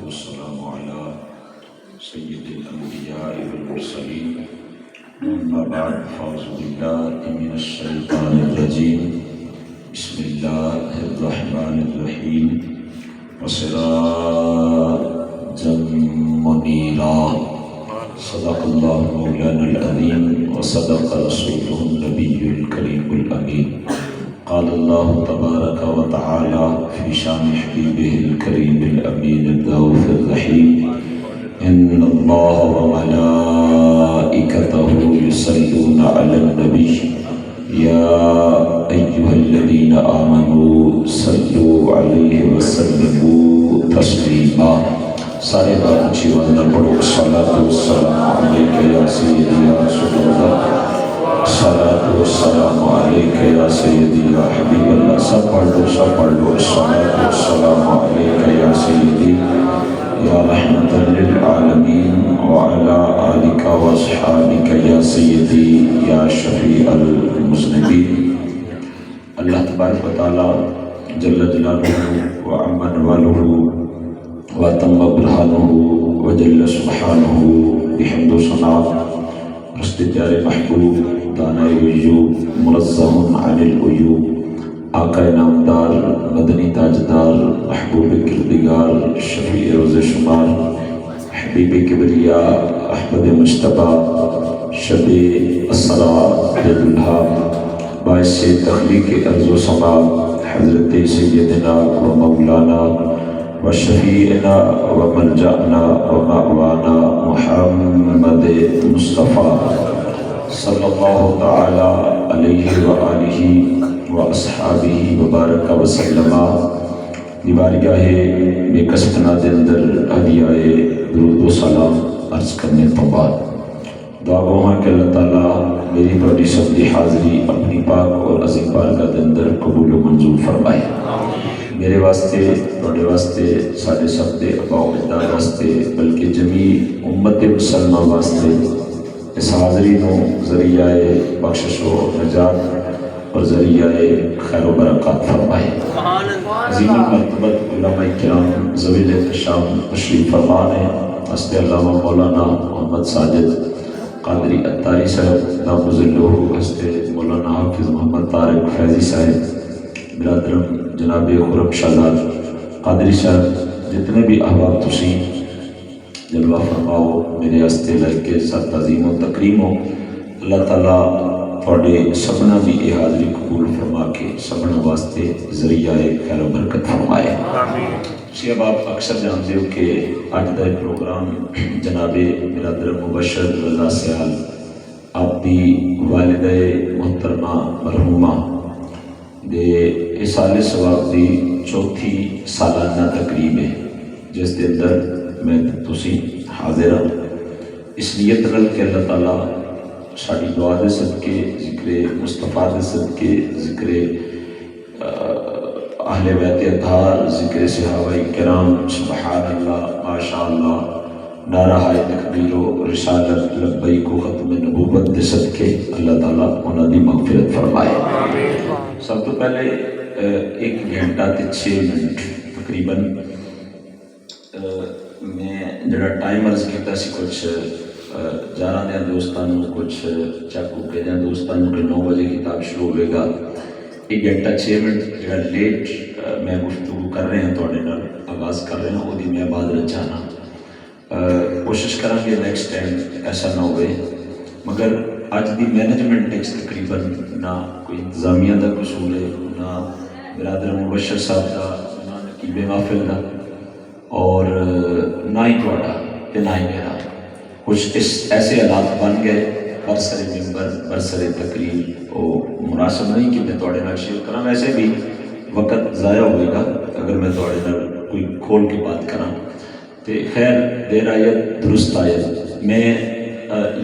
والسلام على سيد الأنبياء والمرسلين أما بعد فأعوذ بالله من الشيطان الرجيم بسم الله الرحمن الرحيم وسراجا منيرا صدق الله مولانا العظيم وصدق رسوله النبي الكريم الأمين قال الله تبارك وتعالى في شان حبيبه الكريم الأمين الرؤوف الرحيم إن الله وملائكته يصلون على النبي يا أيها الذين آمنوا صلوا عليه وسلموا تسليما سارے بات اچھی وندہ پڑھو الصلاة والسلام علیکہ یا سیدی یا رسول اللہ الصلاة والسلام علیکہ یا سیدی یا حبیب اللہ سب پڑھ لو الصلاة والسلام علیکہ یا سیدی یا رحمت للعالمین وعلى آلک واصحابک یا سیدی یا شفیع المذنبین۔ اللہ تبارک و تعالی جل جلالہ وعم نوالہ واتم برہانہ وجل سبحانہ بحمد و ثنا رست پیارے محبوب دانۂ غیوب منزہ عن العیوب آقا نامدار مدنی تاجدار محبوب کردگار شفیع روز شمار حبیب کبریا احمد مجتبیٰ شب اسرا دلہا باعث تخلیق ارض و سما حضرت سیدنا و مولانا وشفیعنا وملجأنا ومأوانا محمد مصطفیٰ صلی اللہ تعالی علیہ وآلہ واصحابہ وبارک وسلم۔ بارگاہ بے کسبنا دے اندر ہدیہ درود و سلام عرض کرنے تو بعد دعا گو ہاں کہ اللہ تعالیٰ میری بڑی سب دی حاضری اپنی پاک اور عظیم بارگاہ دے اندر قبول و منظور فرمائے۔ میرے واسطے توڑے واسطے سارے سب دے ابا و اجداد واسطے بلکہ جمیع امت مسلمہ واسطے اس حاضری نو ذریعہ بخشش و نجات اور ذریعہ خیر و برکات فرمائے۔ عظیم المرتبت علماء کرام ذوی الاحتشام تشریف فرما ہیں۔ حضرت علامہ مولانا محمد ساجد قادری اتاری صاحب دامت ظلہ، حضرت مولانا حافظ محمد طارق فیضی صاحب، برادرم جناب خرم شاداد قادری صاحب، جتنے بھی احباب تسی جلوہ فرماؤ میرے ہستے لائکے ساتھ تعظیم و تکریم ہو۔ اللہ تعالیٰ تھوڑے سبنا بھی یہ حاضری قبول فرما کے سبنا واسطے ذریعہ خیر و برکت فرمائے۔ اسی اب آپ اکثر جانتے ہو کہ آج دا پروگرام جناب برادر مبشر رضا سیال آپ دی والدہ محترمہ مرحومہ دے اصال ثواب دی چوتھی سالانہ تقریب ہے، جس دے اندر میں تسی حاضر ہوں۔ اس نیت رل کے اللہ تعالیٰ ساری دعا دے صدقے، ذکر مصطفیٰ دے صدقے، ذکر اہل بیت اطہار، ذکر صحابہ کرام، سبحان اللہ ماشاء اللہ، نعرہ تکبیر و رسالت لبیک و ختم نبوت دے صدقے اللہ تعالیٰ انہاں دی مغفرت فرمائے۔ سب تو پہلے 1 گھنٹہ تے 6 منٹ تقریباً میں جڑا ٹائم عرض کیتا سی کچھ جانا دیا دوستانوں، کچھ چاکو کے دیا دوستانوں کہ 9 بجے کتاب شروع ہوئے گا۔ 1 گھنٹہ 6 منٹ جڑا لیٹ میں گفتگو کر رہے ہیں توڑے نال آغاز کر رہے ہیں، وہ دی میں بعد رچانا کوشش کریں کہ نیکسٹ ٹائم ایسا نہ ہوئے، مگر آج دی مینجمنٹ ٹیکس تقریباً نہ کوئی انتظامیہ دا قصور ہے، نہ برادر مبشر صاحب دا، نہ نقیب محفل دا، اور نہ ہی توڑا کہ نہ ہی میرا۔ کچھ اس ایسے حالات بن گئے برسر ممبر برسر تقریر وہ مناسب نہیں کہ میں توڑے نال شیئر کروں، ویسے بھی وقت ضائع ہوئے گا اگر میں توڑے نال کوئی کھول کے بات کراں۔ تو خیر دیر آیت درست آیت، میں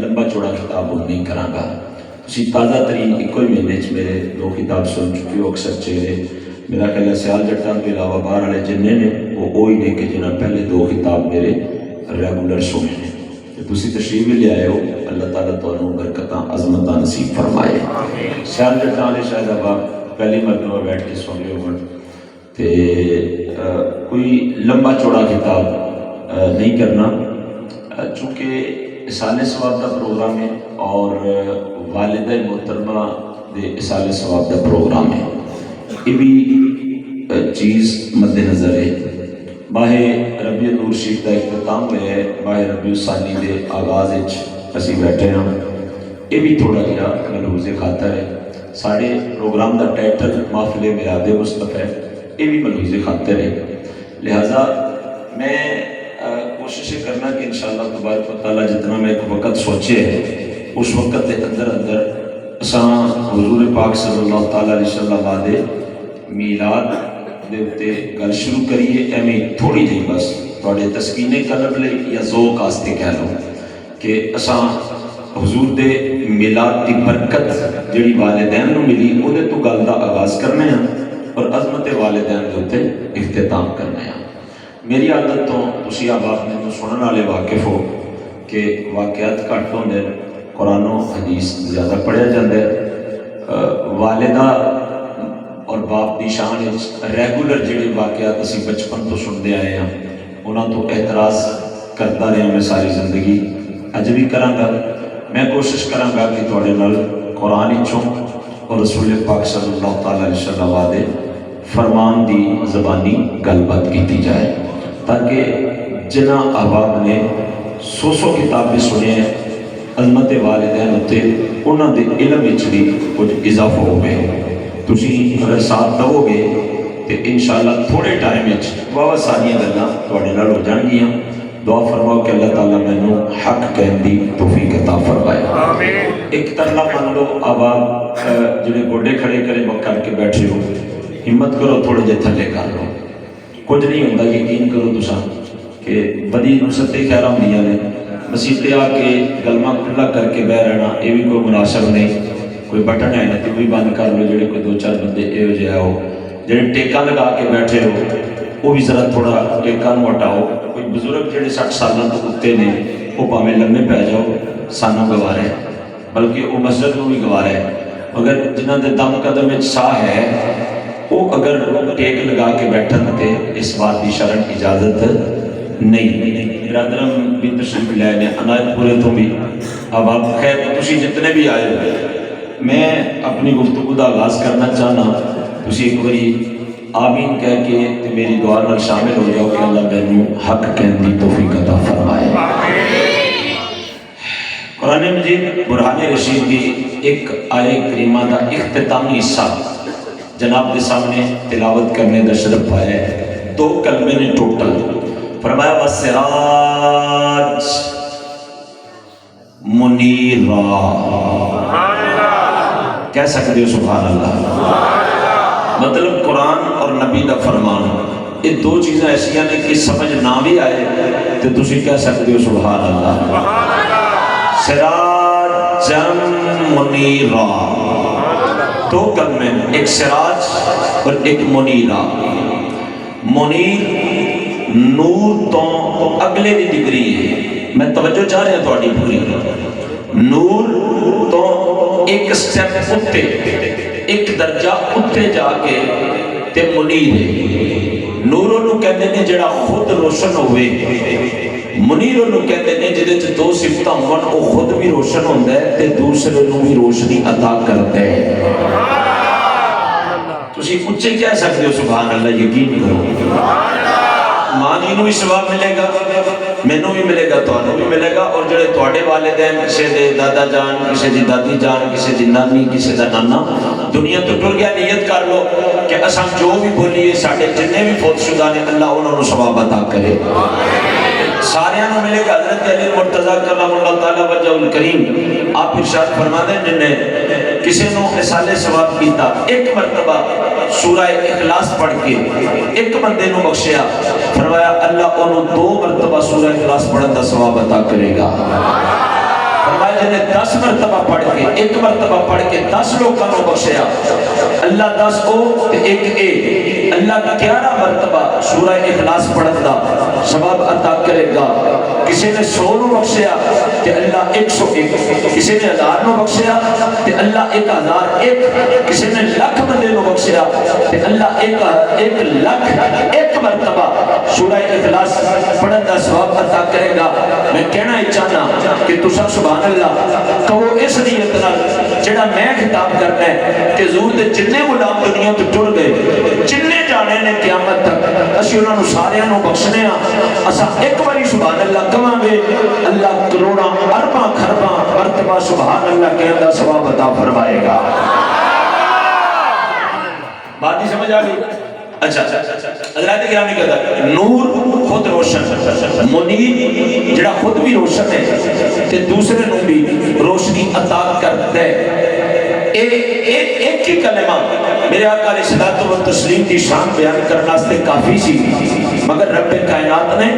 لمبا چوڑا خطاب نہیں کراں گا۔ اسی تازہ ترین ایک ہی مہینے میرے 2 کتاب سن چکے ہو اکثر چہرے، میرا خیال ہے سیال جٹان کے علاوہ باہر والے جننے نے وہ وہی نے کہ جنہاں پہلے 2 کتاب میرے ریگولر سنے ہیں۔ تسی تشریف بھی لے آئے ہو، اللہ تعالیٰ تانوں برکتاں عظمتاں نصیب فرمائے۔ سیال جٹان نے شاید اب پہلی مرتبہ بیٹھ کے سن لے ہو، کوئی لمبا چوڑا کتاب نہیں کرنا، چونکہ اصال ثواب کا پروگرام ہے اور والدہ محترمہ دے اصال ثواب کا پروگرام ہے، یہ بھی چیز مد نظر ہے۔ ماہ ربیع النور شریف کا اختتام ہوا ہے، ماہ ربیع الثانی کے آغاز اسی بیٹھے ہاں، یہ بھی تھوڑا جہا ملحوظ خاطر ہے۔ سارے پروگرام کا ٹائٹل محفل میلاد مصطفیٰ ہے، یہ بھی ملحوظ خاطر ہے۔ لہٰذا میں کوشش کرنا کہ انشاءاللہ تبارک و تعالیٰ جتنا میں ایک وقت سوچے اس وقت کے اندر اساں حضور پاک صلی اللہ تعالیٰ علیہ وسلم آدھے میلاد دے اتے گل شروع کریے، ایویں تھوڑی جی بس تھوڑے تسکین قلب لے یا ذوق واسطے کہہ لو کہ اساں حضور دے میلاد دی برکت جڑی والدین نو ملی وہ تو گل دا آغاز کرنے ہیں اور عظمت والدین دے اتے اختتام کرنے ہیں۔ میری عادت تو تسی احباب نے تو سنن والے واقف ہو کہ واقعات گھٹ ہوندے، قرآن و حدیث زیادہ پڑھیا جاندے، والدہ اور باپ دی شان ریگولر جڑے واقعات اسی بچپن تو سنتے آئے ہیں انہاں تو اعتراض کرتا رہا میں ساری زندگی، اج بھی کراں گا۔ میں کوشش کراں گا کہ تواڈے نال قرآن وچوں اور رسول پاک صلی اللہ تعالی علیہ وسلم دے فرمان دی زبانی گل بات کیتی جائے تاکہ جنہ احباب نے سو کتابیں سنے ہیں عظمت والدین ہوتے انہاں دے علم وچ بھی کچھ اضافہ ہو گئے۔ تسی اگر ساتھ دو گے تو انشاءاللہ تھوڑے ٹائم وچ بہت ساری گلاں تواڈے نال ہو جان گیاں۔ دعا فرماؤ کہ اللہ تعالیٰ مینوں حق کہن دی توفیق عطا فرمائے۔ ایک ترلا مان لو احباب جڑے گوڈے کھڑے کرے کر کے بیٹھے ہو، ہمت کرو تھوڑے جے تھلے کر لو، کچھ نہیں ہوندا، یقین کرو تساں کہ بدی نصرتیں خیراں ہوندیاں نے، مسیح تے آ کے گلمہ کھلا کر کے بہ رہنا یہ بھی کوئی مناسب نہیں۔ کوئی بٹن ہے نا تو بھی بند کر لو، جڑے کوئی دو چار بندے یہ جہاں ہو جڑے ٹیکا لگا کے بیٹھے ہو وہ بھی ذرا تھوڑا ٹیکا نو ہٹاؤ۔ کوئی بزرگ جڑے 60 سالوں تو اتنے نے وہ پاویں لمے پی جاؤ سانو گوارا ہے، بلکہ وہ مسجد میں بھی گوارا ہے، مگر جنہاں دے دم قدم وچ ساہ ہے وہ اگر ٹیک لگا کے بیٹھن تے اس بات کی شرعن اجازت نہیں۔ برادرم بھی تشریف لائے نے عنایت پورے تو بھی اب آپ خیر تسی جتنے بھی آئے ہو، میں اپنی گفتگو کا آغاز کرنا چاہنا، تسی ایک باری آمین کہہ کے میری دعا نال شامل ہو جاؤ کہ اللہ مینوں حق کہن دی توفیق عطا فرمائے۔ قرآن مجید برہان رشید کی ایک آیہ کریمہ دا اختتامی حصہ جناب کے سامنے تلاوت کرنے دا شرف پایا ہے، 2 کلمے نے ٹوٹل، فرمایا وَالسِّرَاجِ مُنِیرًا۔ کہہ سکتے ہو سبحان اللہ؟ مطلب قرآن اور نبی دا فرمان یہ 2 چیزیں ایسیاں نے کہ سمجھ نہ بھی آئے تو تسی کہہ سکتے ہو سبحان اللہ۔ سراجا منیرا، 2 کلمے، ایک سراج اور ایک منیرا۔ منیر نور تو اگلے دی ڈگری ہے، میں توجہ چاہ رہا تھوڑی پوری۔ نور تو ایک سٹیپ اتے، ایک درجہ اتے جا کے تے منیر ہے۔ نور انہوں کہتے ہیں جڑا خود روشن ہوئے، منیر انہوں کہتے ہیں جدے چھ 2 صفتہ ہون، وہ خود بھی روشن ہوندہ ہے تے دوسرے انہوں بھی روشنی عطا کرتے ہیں۔ تو اسی کچھ کہہ سکتے ہو سبحان اللہ، یقین کرو۔ ماں جی نو بھی ثواب ملے گا، مینوں بھی ملے گا، تانوں بھی ملے گا، اور جڑے تواڈے والدین کسے دے دادا جان، کسے دی دادی جان، کسے دی نانی، کسے دا نانا دنیا تو ٹر گیا، نیت کر لو کہ اساں جو بھی بولیے ساڈے جتنے بھی فوت شدہ نے اللہ انہوں نے ثواب عطا کرے۔ سارے انہوں ملے گا۔ حضرت علی مرتضیٰ کرم اللہ تعالیٰ وجہ الکریم آپ ارشاد فرما دیں جن نے کسی نو اصال ثواب کیتا، ایک مرتبہ سورہ اخلاص پڑھ کے ایک بندے نو بخشیا، فرمایا اللہ انہوں 2 مرتبہ سورہ اخلاص پڑھن دا ثواب عطا کرے گا۔ فرمایا جنہیں 10 مرتبہ پڑھ کے 1 مرتبہ پڑھ کے 10 لوگوں کو بخشیا اللہ 10 او تے 1 اے اللہ 11 مرتبہ سورہ اخلاص پڑھن دا ثواب عطا کرے گا. کسی نے 100 نو بخشیا تے اللہ 101, کسی نے 1000 نو بخشیا تے اللہ 1001, کسی نے لاکھ بندے نو بخشیا تے اللہ 1 لاکھ 1 مرتبہ سورہ اخلاص پڑھن دا ثواب عطا کرے گا. میں کہنا ہی چاہنا کہ تسا سبحان اللہ کہو اس نیت نال جڑا میں خطاب کرنا ہے کہ حضور دے جتنے غلام دنیا تو ٹر گئے جتنے جانے نے قیامت تک اسی انہاں نو ساریاں نو بخشنے ہاں اسا ایک باری سبحان اللہ کہاں گے اللہ کروڑاں ارباں خرباں مرتبہ سبحان اللہ کہن دا ثواب عطا فرمائے گا. بات ہی سمجھ آ گئی؟ اچھا حضرات گرامی کہتا نور خود روشن منیر جڑا خود بھی روشن ہے تے دوسرے نو بھی روشنی عطا کرتا ہے. ایک ہی کلمہ میرے آقا علیہ الصلوۃ والتسلیم کی شان بیان کرنا واسطے کافی سی مگر رب کائنات نے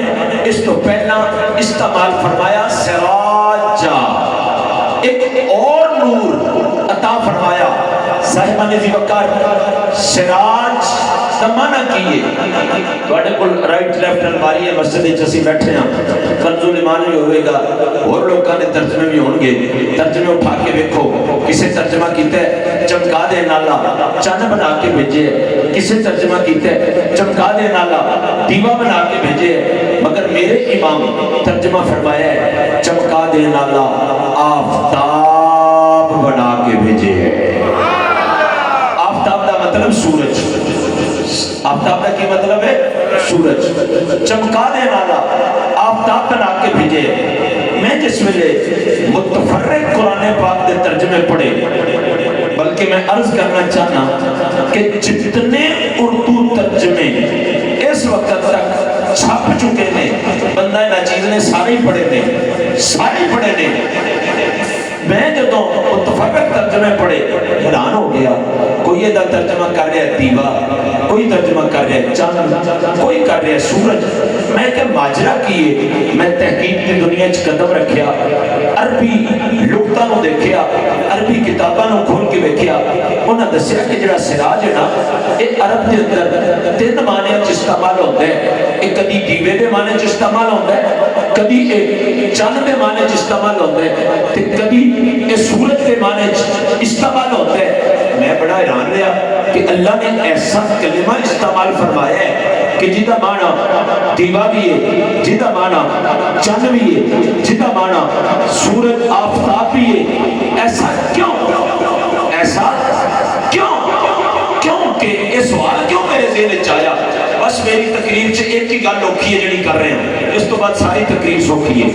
اس تو پہلا استعمال فرمایا سراجا ایک اور نور عطا فرمایا. صاحبان ذی وقار سراج کا معنی کیے بڑے کل رائٹ لیفٹ الماری ہے مسجد چسی بیٹھے ہیں کنز الایمان بھی ہوئے گا اور لوگوں نے ترجمے بھی ہوں گے ترجمے اٹھا کے دیکھو کسے ترجمہ کیتا ہے چمکا دے نالا چند بنا کے بھیجے کسے ترجمہ کیتا ہے چمکا دے نالا دیوا بنا کے بھیجے مگر میرے امام ترجمہ فرمایا ہے چمکا دے نالا آفتاب بنا کے بھیجے. آفتاب دا مطلب سورج آفتاب کا کی مطلب ہے سورج چمکا دے والا آفتاب بنا کے بھیجے. میں جس ویلے متفرق قرآن پاک دے ترجمے پڑھے بلکہ میں عرض کرنا چاہنا کہ جتنے اردو ترجمے اس وقت تک چھپ چکے نے بندہ ناچیز نے سارے پڑھے نے میں جدوں متفرق ترجمے پڑھے حیران ہو گیا. کوئی یہ ترجمہ کر رہا ہے دیوا کوئی ترجمہ کر رہا ہے چاند کوئی کر رہا ہے سورج. میں کہ ماجرا کیے میں تحقیق کی دنیا چ قدم رکھیا عربی لغتاں نو دیکھیا عربی کتاباں نو کھول کے دیکھیا انہاں دسیا کہ جڑا سراج ہے نا یہ عرب دے اندر 3 معنی چ استعمال ہوتا ہے. ایک کدی دیوے دے معنی چ استعمال ہوتا ہے کدی ایک چاند دے معنی چ استعمال ہوتا ہے تے کدی یہ سورج دے معنی چ استعمال ہوتا ہے. میں بڑا حیران رہا کہ اللہ نے ایسا کلمہ استعمال فرمایا ہے کہ جدا معنی دیوا بھی ہے جدا معنی چند بھی ہے جدا معنی سورج آفتاب بھی ہے. ایسا کیوں کہ یہ سوال کیوں میرے ذہن چ آیا؟ بس میری تقریر سے ایک ہی گل اوکھی ہے جڑی کر رہے ہیں اس تو بعد ساری تقریر سوکھی ہے.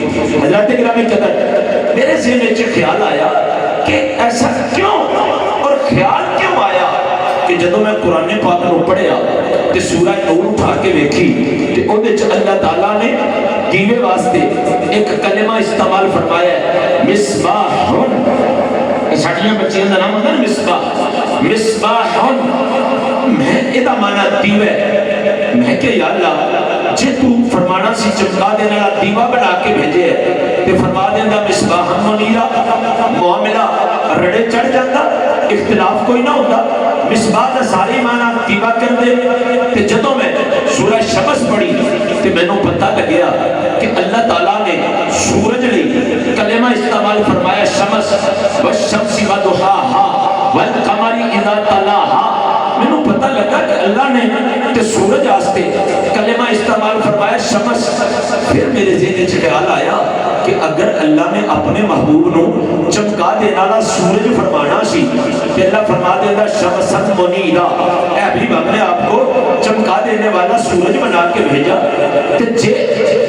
حضرت گرامی قدر میرے ذہن چ خیال آیا کہ ایسا کیوں اور خیال کیوں آیا کہ جدوں میں قرآن پاک نو پڑھیا تے سورہ نور اٹھا کے ویکھی تے اودے وچ اللہ تعالیٰ نے دیوے واسطے ایک کلمہ استعمال فرمایا ہے مصباح. ساڈیاں بچیاں دا نام ہے مصباح. میں ادا مانا دیوے میں کہ یا اللہ جے تو فرمانا سی چمکا دینے والا دیوا بنا کے بھیجے تے فرما دیندا مصباح منیرا معاملہ رڑے چڑھ جاتا اختلاف کوئی نہ ہوتا. مصباح دا ساری معنی دیوا کر دے تے جدوں میں سورہ شمس پڑھی تے مینوں پتہ لگیا کہ اللہ تعالیٰ نے سورج لئی کلمہ استعمال فرمایا شمس والشمس وضحاها والقمر اذا تلاها. مینوں پتہ لگا کہ اللہ نے تے سورج واسطے کلمہ استعمال فرمایا شمس. پھر میرے ذہن وچ خیال آیا کہ اگر اللہ نے اپنے محبوب نو چمکا دینے والا سورج فرمانا سی تے اللہ فرما دیندا شمسن منیرا اے حبیب ہم نے آپ کو چمکا دینے والا سورج بنا کے بھیجا. تے جے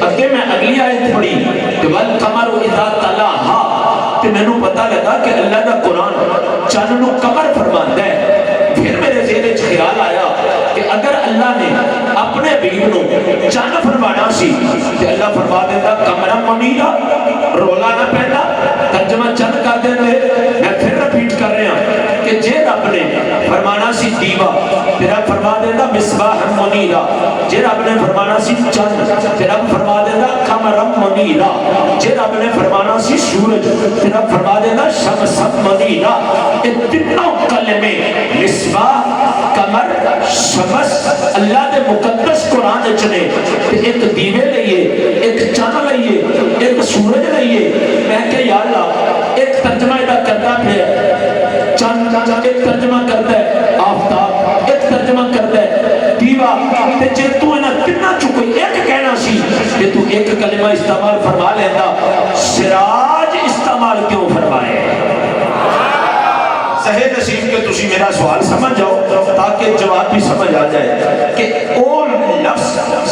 اگے میں اگلی آیت پڑھی کہ والقمر اذا تلاها تے مینوں پتہ لگا کہ اللہ دا قرآن چاند نو قمر فرماندا ہے. پھر میرے ذہن وچ خیال آیا کہ اگر اللہ نے اپنے حبیب نو چاند فرمانا سی تے اللہ فرما دیندا قمر منیرا رولا نہ پیندا ترجمہ چند کر دیندے. میں پھر رپیٹ کر رہا کہ جے رب نے فرمانا سی دیوا تے رب فرما دیندا مصباح منیرا، جے رب نے فرمانا سی چند تے رب فرما دیندا قمر منیرا، جے رب نے فرمانا سی سورج تے رب فرما دیندا شمس منیرا۔ اے تینوں کلمے مصباح، قمر، شمس اللہ دے مقدس قرآن وچ نے، تے ایک دیوے لئیے، ایک چند لئیے، ایک سورج لئیے۔ میں کہ یا اللہ ایک ترجمہ ادا کرتا پھر چند، ایک ترجمہ کرتا ہے آفتاب، ایک ترجمہ کرتا ہے دیوا، تے جے تو انہاں تنہ چکو ایک کہنا سی کہ تو ایک کلمہ استعمال فرما لیتا، سراج استعمال کیوں فرمائے؟ صحیح نصیب کہ تسی میرا سوال سمجھ جاؤ تاکہ جواب بھی سمجھ آ جائے کہ اول لفظ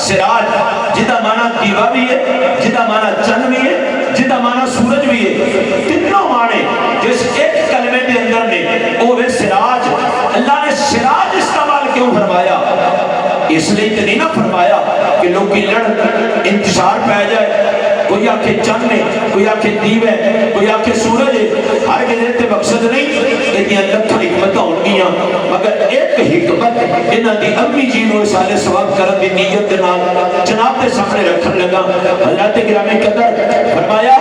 سراج جدا معنی دیوا بھی ہے، جدا معنی چند بھی ہے، جدا معنی سورج بھی ہے، تینوں معنی جس ایک کلمے کے اندر نے وہ سراج۔ اللہ نے سراج استعمال کیوں فرمایا؟ اس لیے تو نہیں نہ فرمایا کہ لوگ کی لڑ انتشار پہ جائے، کوئی آکھے چند ہے، کوئی آکھے دیو ہے، کوئی آکھے سورج ہے، ہر گزرے تے مقصد نہیں کہ لکھا حکمت ہونگیاں، مگر ایک حکمت انہاں دی امی جی نو رسالے ثواب کرن دی نیت دے نال جناب دے سامنے رکھن لگا۔ حضرت گرامی قدر فرمایا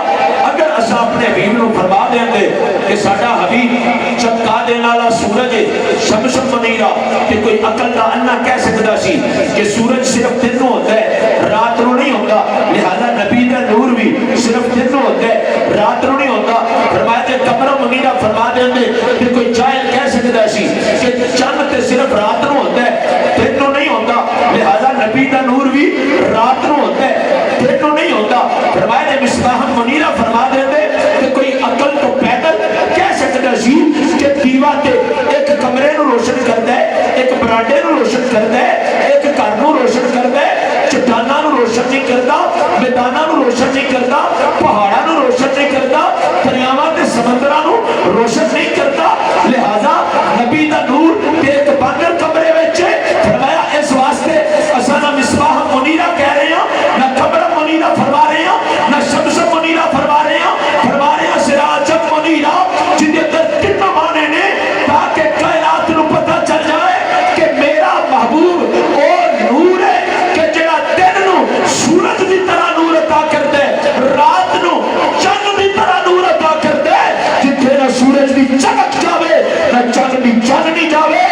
اگر اسا اپنے حبیب نو فرما دیں گے کہ ساڈا حبیب چمکا دین والا سورج ہے، شمس منیرا، کہ کوئی عقل دا انا کہہ سکدا سی کہ سورج صرف دن نو ہوتا ہے رات نو نہیں ہوتا، لہذا نبی دا نور بھی صرف دن نو ہوتا ہے رات نو نہیں ہوتا۔ فرمایا کہ قمر منیرا فرما دیں گے کہ کوئی جاہل کہہ سکدا سی کہ چند تے صرف رات نو ہوتا ہے دن نو نہیں ہوتا، لہذا نبی دا نور بھی رات نو ہوتا ہے دن نو نہیں ہوتا۔ فرمایا کہ مصباح منیرا فرما دیں گے کہ کوئی عقل تو پیدل کہہ سکدا سی کہ دیوا تے ایک کمرے نو روشن کردا ہے، ایک برانڈے نو روشن کردا ہے، ایک گھر نو روشن کردا ہے، چٹاناں نو روشن نہیں کردا، میداناں نو روشن نہیں کردا، پہاڑاں نو روشن نہیں کردا، دریاواں تے سمندراں نو روشن نہیں کردا، لہذا نبی دا نور تے ایک بندر کمرے وچ ہے۔ فرمایا اس واسطے اساں نہ مصباح منیرا کہہ رہے ہیں، نہ قمر منیرا فرما رہے ہیں، نہ شمس منیرا فرما رہے ہیں، فرما رہے ہیں سراج منیرا، جن دے اندر تینوں معنی نے تاکہ کائنات نو پتہ چل جائے کہ میرا محبوب اور نور ہے کہ جڑا دن نو سورج دی طرح نور عطا کرتا ہے، رات نو چند دی طرح نور عطا کرتا ہے، جتھے نہ سورج دی چمک جاوے نہ چند دی چاندنی جاوے،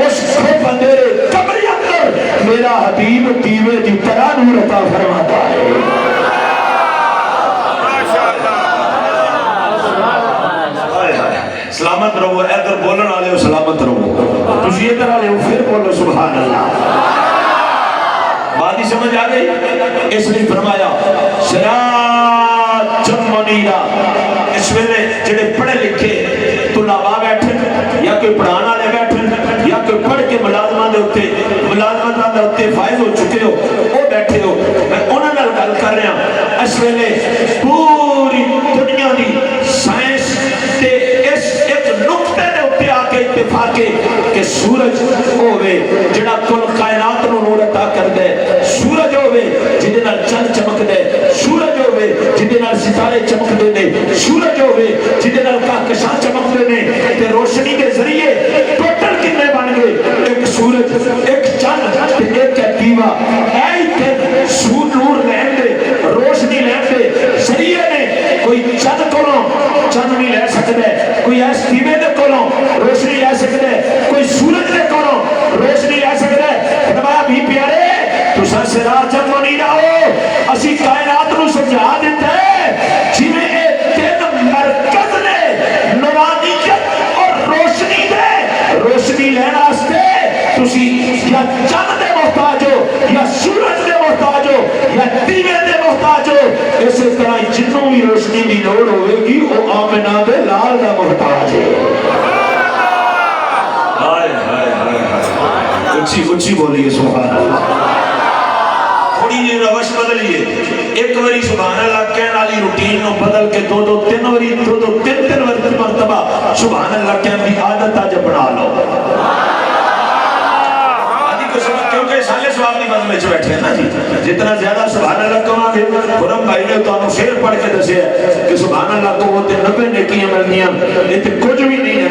اس کھپ اندھیرے کمرے اندر میرا حبیب دیوے دی طرح نور عطا فرماتا ہے۔ سلامت رہو، ادھر بولن والے ہو سلامت رہو، تسی ادھر والے ہو پھر بولو سبحان اللہ۔ بات ہی سمجھ آ گئی؟ اس لیے فرمایا سراج منیرا۔ اس ویلے جڑے پڑھے لکھے طلباء بیٹھے یا کوئی پڑھانا والے بیٹھے یا کوئی پڑھ کے ملازمات دے اوتے فائز ہو چکے ہو وہ بیٹھے ہو، میں انہاں نال گل کر رہا ہوں۔ اس ویلے پوری دنیا دی سائنس تے اس ایک نقطے دے اوتے آ کے اتفاق ہے کہ سورج ہوے جڑا کل کائنات نو نور عطا کردا ہے، سورج ہوے جدے نال چند چمکدا ہے، سورج ہوے جدے نال ستارے چمکدے نے، سورج ہوے جدے نال کہکشاں چمکدے نے، تے روشنی کے ذریعے ٹوٹل کتنے بن گئے؟ ایک سورج، ایک چند تے ایک ہے دیوا۔ اے تے سور نور لین دے، روشنی لین دے ذریعے نے کوئی چند کولوں چند نہیں لے سکتا ہے، کوئی ایس دیوے دے کولوں روشنی لے سکتا ہے، کوئی سورج دے کولوں روشنی لے سکتا ہے۔ فرمایا بھی پیارے تساں سراج منیرا ہو، اسی کائنات نو سمجھا دیتا ہے جویں اے تین مرکز نے نورانیت اور روشنی دے، روشنی لین واسطے تسی یا چند دے محتاج ہو یا سورج دے محتاج ہو یا دیوے دے محتاج ہو، اسی طرح جنوں بھی روشنی دی لوڑ ہوئے گی وہ آمنہ دے لال دا محتاج ہے۔ اچھی بولیے سبحان اللہ۔ تھوڑی جی روش بدلیے، ایک وری سبحان اللہ کہنے والی روٹین نو بدل کے دو تین مرتبہ سبحان اللہ کہنے کی عادت آج بنا لو۔ کیونکہ سالے سواب نہیں بند میں بیٹھے ہیں نا جی، جتنا زیادہ سبحان اللہ کہاں گے، خرم بھائی نے تو شعر پڑھ کے دسے ہے کہ سبحان اللہ کو وہ 90 نیکیاں ملنیاں، یہ تے کچھ بھی نہیں ہے،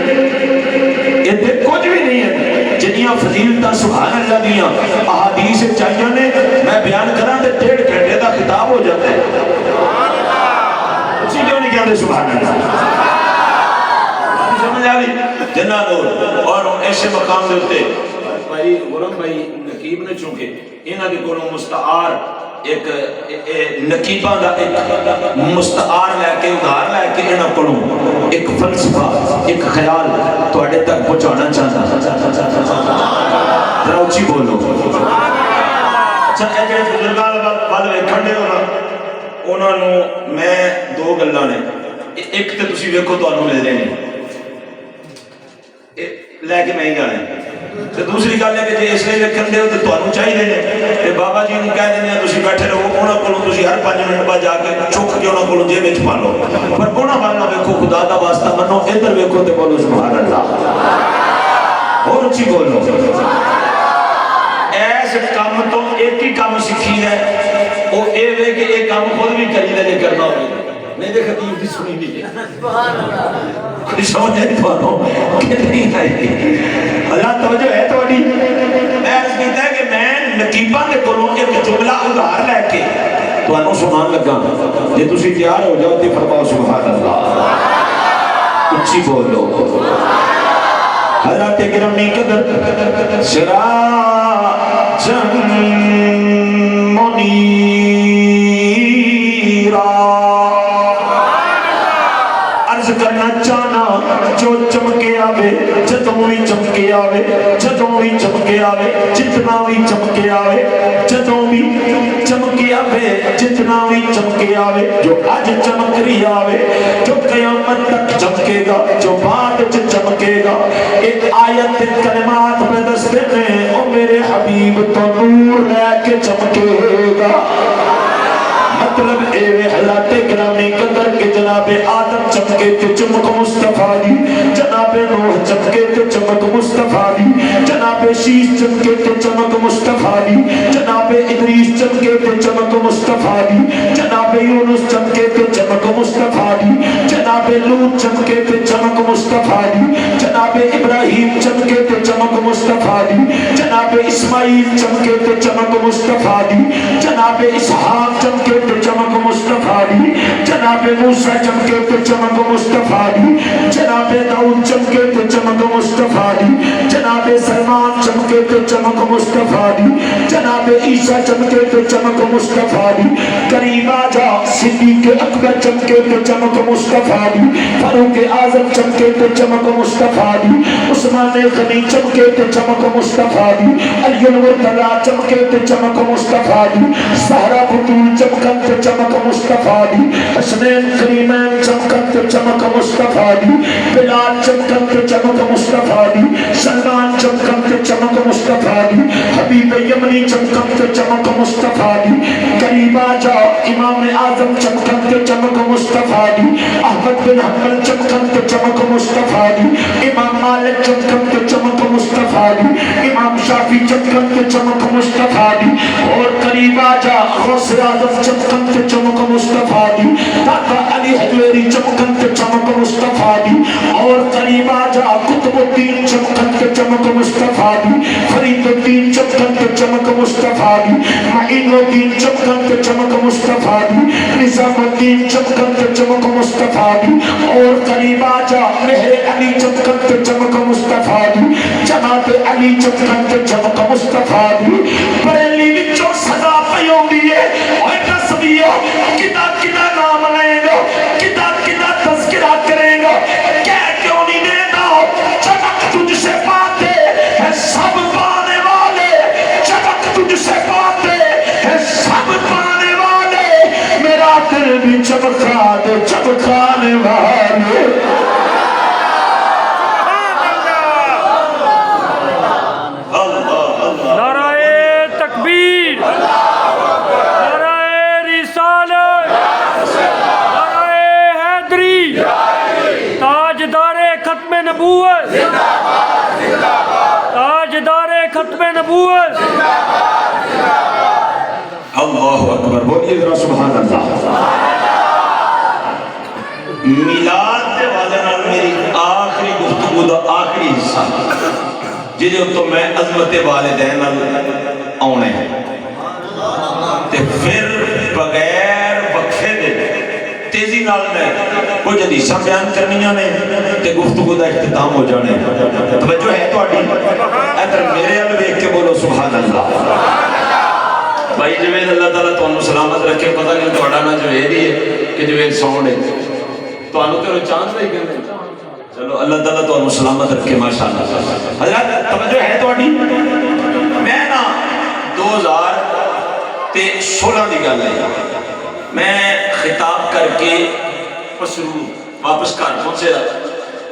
یہ تے کچھ بھی نہیں ہے۔ جنیاں فضیلتاں سبحان اللہ دیاں احادیث چاہیے نے میں بیان کراں تے 1.5 گھنٹے دا خطاب ہو جاتا ہے اسی کیوں نہیں کہتے سبحان اللہ سمجھ آ گئی جنہ نور اور ایسے مقام دے ہوتے بھائی غرم بھائی نقیب نے چونکہ انہاں دے کولوں مستعار ایک نقیباں دا ایک مستعار لے کے ادھار لے کے انہاں کولوں ایک فلسفہ ایک خیال تواڈے تک پہنچانا چاہتا ذرا اچھی بولو اچھا اے جڑے بزرگاں ول ویکھن دے انہاں نوں میں دو گلاں نے ایک تے تسی ویکھو تانوں مل رہے نے لے کے میں ہی جانا ہے تو دوسری گل ہے کہ جی اس لیے ویکھن دے تو تانوں چاہیے نے تے بابا جی نوں کہہ دینے تسی بیٹھے رہو انہاں کولوں تسی ہر 5 منٹ بعد جا کے چک کے انہاں کولوں جیب وچ پا لو پر انہاں ول نہ ویکھو خدا دا واسطہ منو ادھر ویکھو تے بولو سبحان اللہ اور اچھی بولو ایس کام تو ایک ہی کام سیکھی ہے وہ اے وے کہ ایک کام خود بھی کری دے کرنا ہوگی نہیں دے خطیب دی سنی بھی کوئی سمجھ نہیں پاؤں کہ نہیں ہے اللہ توجہ ہے توڑی میں عرض کیتا ہے کہ میں نقیبہ کے کولوں ایک جملہ ادھار لے کے تو انہوں سنان لگا جے تسی تیار ہو جاؤ تے فرماؤ سبحان اللہ اچھی بولو حضرت گرامی قدر سراجم منیرا عرض کرنا چاہنا جو چمکے آوے جدوں بھی چمکے آوے جدوں بھی چمکے آوے جتنا بھی چمکے آوے جدوں بھی چمکے آوے جتنا بھی چمکے آوے جو آج چمک رہی آوے جو قیامت تک چمکے گا جو بعد چمکے گا ایک آیت کلمات میں دستے ہیں او میرے حبیب تو نور لے کے چمکے گا مطلب اے وے حضرت گرامی قدر کے جناب آدم چمکے تے چمک مصطفیٰ دی جناب نوح چمکے تے چمک مصطفیٰ دی جناب شیش چمکے تے چمک مصطفیٰ دی جناب ادریس چمکے تے چمک مصطفیٰ دی جناب یونس چمکے تے چمک مصطفیٰ دی جناب لوط چمکے تے چمک مصطفیٰ دی جناب ابراہیم چمکے تے چمک مصطفیٰ دی جناب اسماعیل چمکے تے چمک مصطفیٰ دی جناب اسحاق چمکے تے چمک مصطفیٰ دی جناب موسیٰ چمکے تے چمک مصطفیٰ دی جناب داؤد چمکے تے چمک مصطفیٰ دی جناب سلمان چمکے تے چمک مصطفیٰ دی جناب عیسیٰ چمکے تے چمک مصطفیٰ دی کریم آجا صدیق اکبر چمکے تے چمک مصطفیٰ دی فاروق اعظم چمکے تے چمک مصطفیٰ دی عثمان غنی چمکے تے چمک مصطفیٰ دی علی المرتضی چمکے تے چمک مصطفیٰ دی زہرا بطول چمکن تے چمک مصطفیٰ دی حسنین کریمین چمکن تے چمک مصطفیٰ دی بلال چمکن تے چمک مصطفیٰ دی سلمان چمکن تے چمک مصطفیٰ دی حبیب یمنی چمکن تے چمک مصطفیٰ دی قریب آجا امام اعظم چمکن تے چمک مصطفیٰ دی احمد بن حنبل چمکن تے چمک مصطفیٰ دی امام مالک چمکن تے چمک مصطفیٰ دی امام شافی چمکن تے چمک مصطفیٰ دی اور قریب آجا غوث اعظم چمکن تے چمک مصطفیٰ دی دادا علی حجویری چمکن تے چمک مصطفیٰ دی اور قریب آجا قطب الدین چمکن تے چمک مصطفیٰ دی فرید الدین چمکن تے چمک مصطفیٰ دی معین الدین چمکن تے چمک مصطفیٰ دی نظام الدین چمکن تے چمک مصطفیٰ دی اور قریب آجا مہر علی چمکن تے چمک مصطفیٰ دی جناب علی چمکن تے چمک مصطفیٰ دی بریلی وچوں سزا پیوں دیئے اور تصویہ کتا کتا نام لیں گا کتا کتا تذکرہ کریں گا کہہ کیوں نہیں دیتا چمک تجھ سے پاتے ہے سب پانے والے چمک تجھ سے پاتے ہے سب پانے والے میرا دل بھی چمکا دے چمکانے والے تاجدار ختم نبوت اللہ اکبر بولیے ذرا سبحان اللہ میلاد کے والے نال میری آخری گفتگو دا آخری حصہ جہدے اتوں میں عظمت والدین آنا ہے تے پھر بغیر وقفے دے تیزی نال میں کچھ حدیثاں بیان کرنیاں نے تے گفتگو دا اختتام ہو جانے. توجہ ہے تہاڈی؟ ادھر میرے ول ویکھ کے بولو سبحان اللہ. بھائی جوید اللہ تعالیٰ تمہیں سلامت رکھے. پتہ نہیں تھوڑا نا جوید ہی ہے کہ جوید ساؤنڈ ہے تمہیں تو چانس نہیں کہتے. چلو اللہ تعالیٰ تمہیں سلامت رکھے ماشاءاللہ. حضرات توجہ ہے تہاڈی؟ میں نا 2016 کی گل ہے میں خطاب کر کے پسرو واپس گھر پہنچیا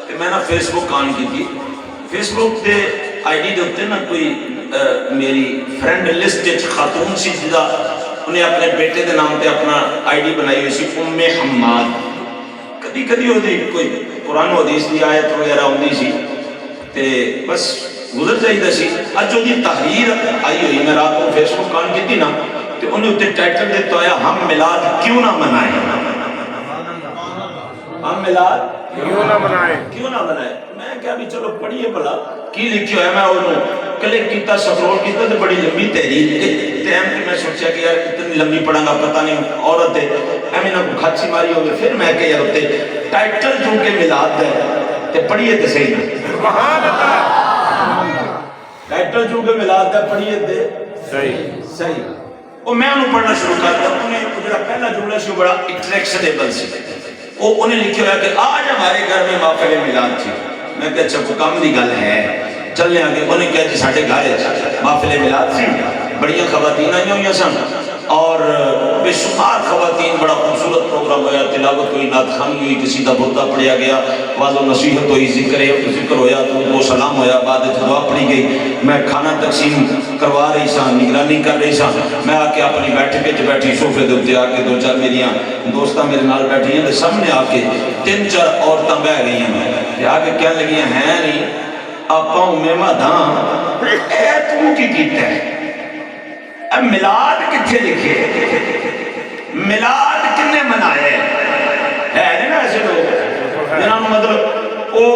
تے میں نا فیس بک آن کی تھی. Face book they I D دے اتنے نا کوئی میری فرینڈ لسٹ خاتون سی جدا انہیں اپنے بیٹے دے نام تے اپنا آئی ڈی بنائی ہوئی سی حماد. کدی کدی ہوتی کوئی قرآن و حدیث دی آیت وغیرہ ہوندی سی تے بس گزر جائیدا سی. اج دی تحریر آئی ہوئی میں رات کو فیس بک آن کی تھی نا تے انہیں اتنے ٹائٹل دیتا ہویا ہم میلاد کیوں نہ منائیں. ہم میلاد کیوں نہ منائے. میں کہا بھی چلو پڑھیے بھلا کی لکھی ہوا ہے. میں انہوں کلک کیتا سکرول کیتا تو بڑی لمبی تحریر ٹائم کہ میں سوچا کہ یار اتنی لمبی پڑھاں گا پتہ نہیں عورت ہے ایویں نہ کھچی ماری ہوگی. پھر میں کہ یار اتنے ٹائٹل چونکہ میلاد ہے تے پڑھیے تے صحیح نا. سبحان اللہ. ٹائٹل چونکہ میلاد ہے پڑھیے تے صحیح. وہ میں انہوں پڑھنا شروع کر دیا. انہیں جو پہلا جملہ سی بڑا ایکسپریشنیبل سی. وہ انہیں لکھا ہوا کہ آج ہمارے گھر میں محفل میلاد تھی. میں کہ اچھا کوئی کام دی گل ہے چلنے آگے. انہیں کہا جی ساڑھے گھر محفل میلاد سی بڑیاں خواتین آئی ہوئی سن اور بے شمار خواتین. بڑا خوبصورت پروگرام ہوا. تلاوت ہوئی نعت خوانی ہوئی کسی کا بردہ پڑھیا گیا واضح و نصیحت ہوئی ذکر ہویا درود و سلام ہویا بعد دعا پڑھی گئی. میں کھانا تقسیم کروا رہی سا نگرانی کر رہی سا. میں آ کے اپنی بیٹھک بیٹھی سوفے دے اتنے آ کے 2-4 میری دوستاں میرے نال بیٹھی ہیں سامنے آ کے 3-4 عورتاں بہ گئی ہیں. آ کے کہنے لگی ہیں نہیں آپ مہماداں اے تو کی کیتا ہے میلاد کتنے لکھے میلاد کنے منایا ہے نا ایسے لوگ جنہوں مطلب وہ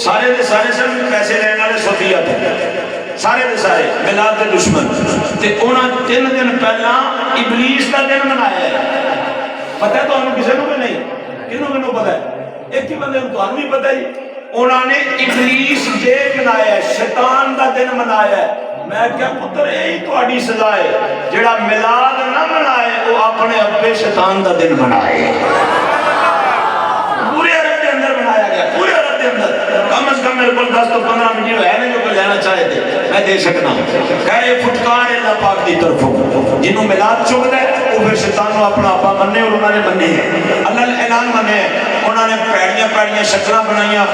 سارے دے سارے سن پیسے لینے والے صوفیہ تھے سارے دے سارے میلاد دے دشمن تے انہاں 3 دن پہلا ابلیس کا دن منایا ہے. پتہ ہے تو انہوں کسے کو بھی نہیں کنوں پتہ ہے ایک ہی بندے کو بھی پتہ ہی انہوں نے ابلیس ڈے منایا ہے شیطان دا دن منایا ہے. میں کیا پتر یہی تہاڈی سزا ہے جڑا میلاد نہ منائے وہ اپنے ابے شیطان دا دن منائے. پورے عرب کے اندر منایا گیا پورے عرب کے اندر. کم از کم میرے کو 10 تو 15 ویڈیو ہے نا جو کوئی لینا چاہے تھے میں دے سکنا ہوں. خیر یہ پھٹکار ہے اللہ پاک دی طرفوں جنہوں میلاد چکتا ہے وہ پھر شیطان کو اپنا ابا مننے اور انہوں نے مننے ہیں اللہ اعلان منے ہیں. انہوں نے پیڑیاں شکلیں بنائیاں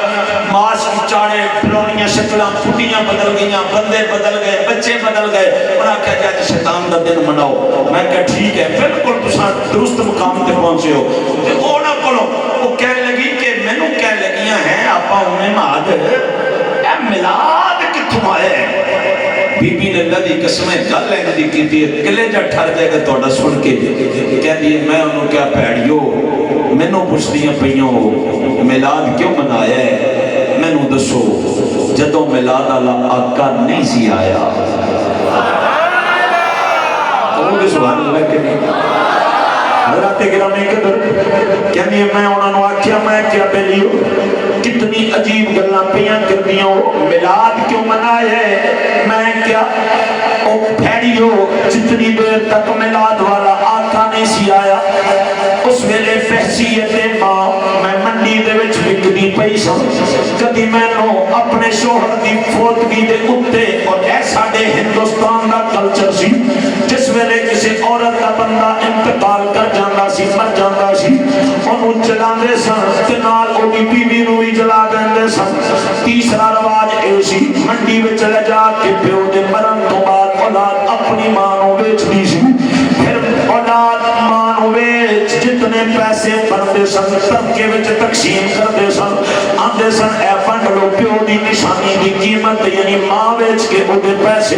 ماسک چاڑے پھلونیاں شکلیں پھٹیاں بدل گئیاں بندے بدل گئے بچے بدل گئے. انہوں نے کہا کہ شیطان دا دن مناؤ. میں کہا ٹھیک ہے بالکل تساں درست مقام تے پہنچے ہو. تے انہاں کولوں وہ کہنے لگی کہ مینوں کہنے لگیاں ہیں آپا مہماد اے میلاد کتھوں آیا ہے. بی بی نے اللہ دی قسمیں گل ہے دی کیتی ہے کلیجہ ٹھر جائے گا تہاڈا سن کے. کہندی ہے میں انہوں کیا پیڑیو مینوں پوچھدیاں پیاں میلاد کیوں منایا ہے مینوں دسو جدوں میلاد والا آقا نہیں سی آیا. سبحان اللہ کہ نہیں حضرات گرامی قدر کہنی ہے میں انہوں نے آکھیا میں کیا بیلیو کتنی عجیب گلاں پیاں کردیاں میلاد کیوں منائے ہے. میں کیا او پھیڑیو جتنی دیر تک میلاد والا آقا نہیں سی آیا اس ویلے فحسیت ماں میں منڈی دے وچ وکدی پئی سا. کدی مینوں اپنے شوہر دی فوتگی دے اُتے اور اے ساڈے ہندوستان دا کلچر سی جس ویلے کسی عورت دا بندہ انتقال کر جاندا سی مر جاندا سی اونوں چلاندے سن تے نال اودی بیوی نوں وی جلا دیندے سن. تیسرا رواج اے سی منڈی وچ لے جا کے پیو دے مرن تو بعد اولاد اپنی ماں نوں ویچدی سی. پھر اولاد ماں نوں ویچ جتنے پیسے بنتے سن طبقے وچ تقسیم کرتے سن آندے سن اے فنڈ لو پیو دی نشانی دی قیمت یعنی ماں بیچ کے وہ پیسے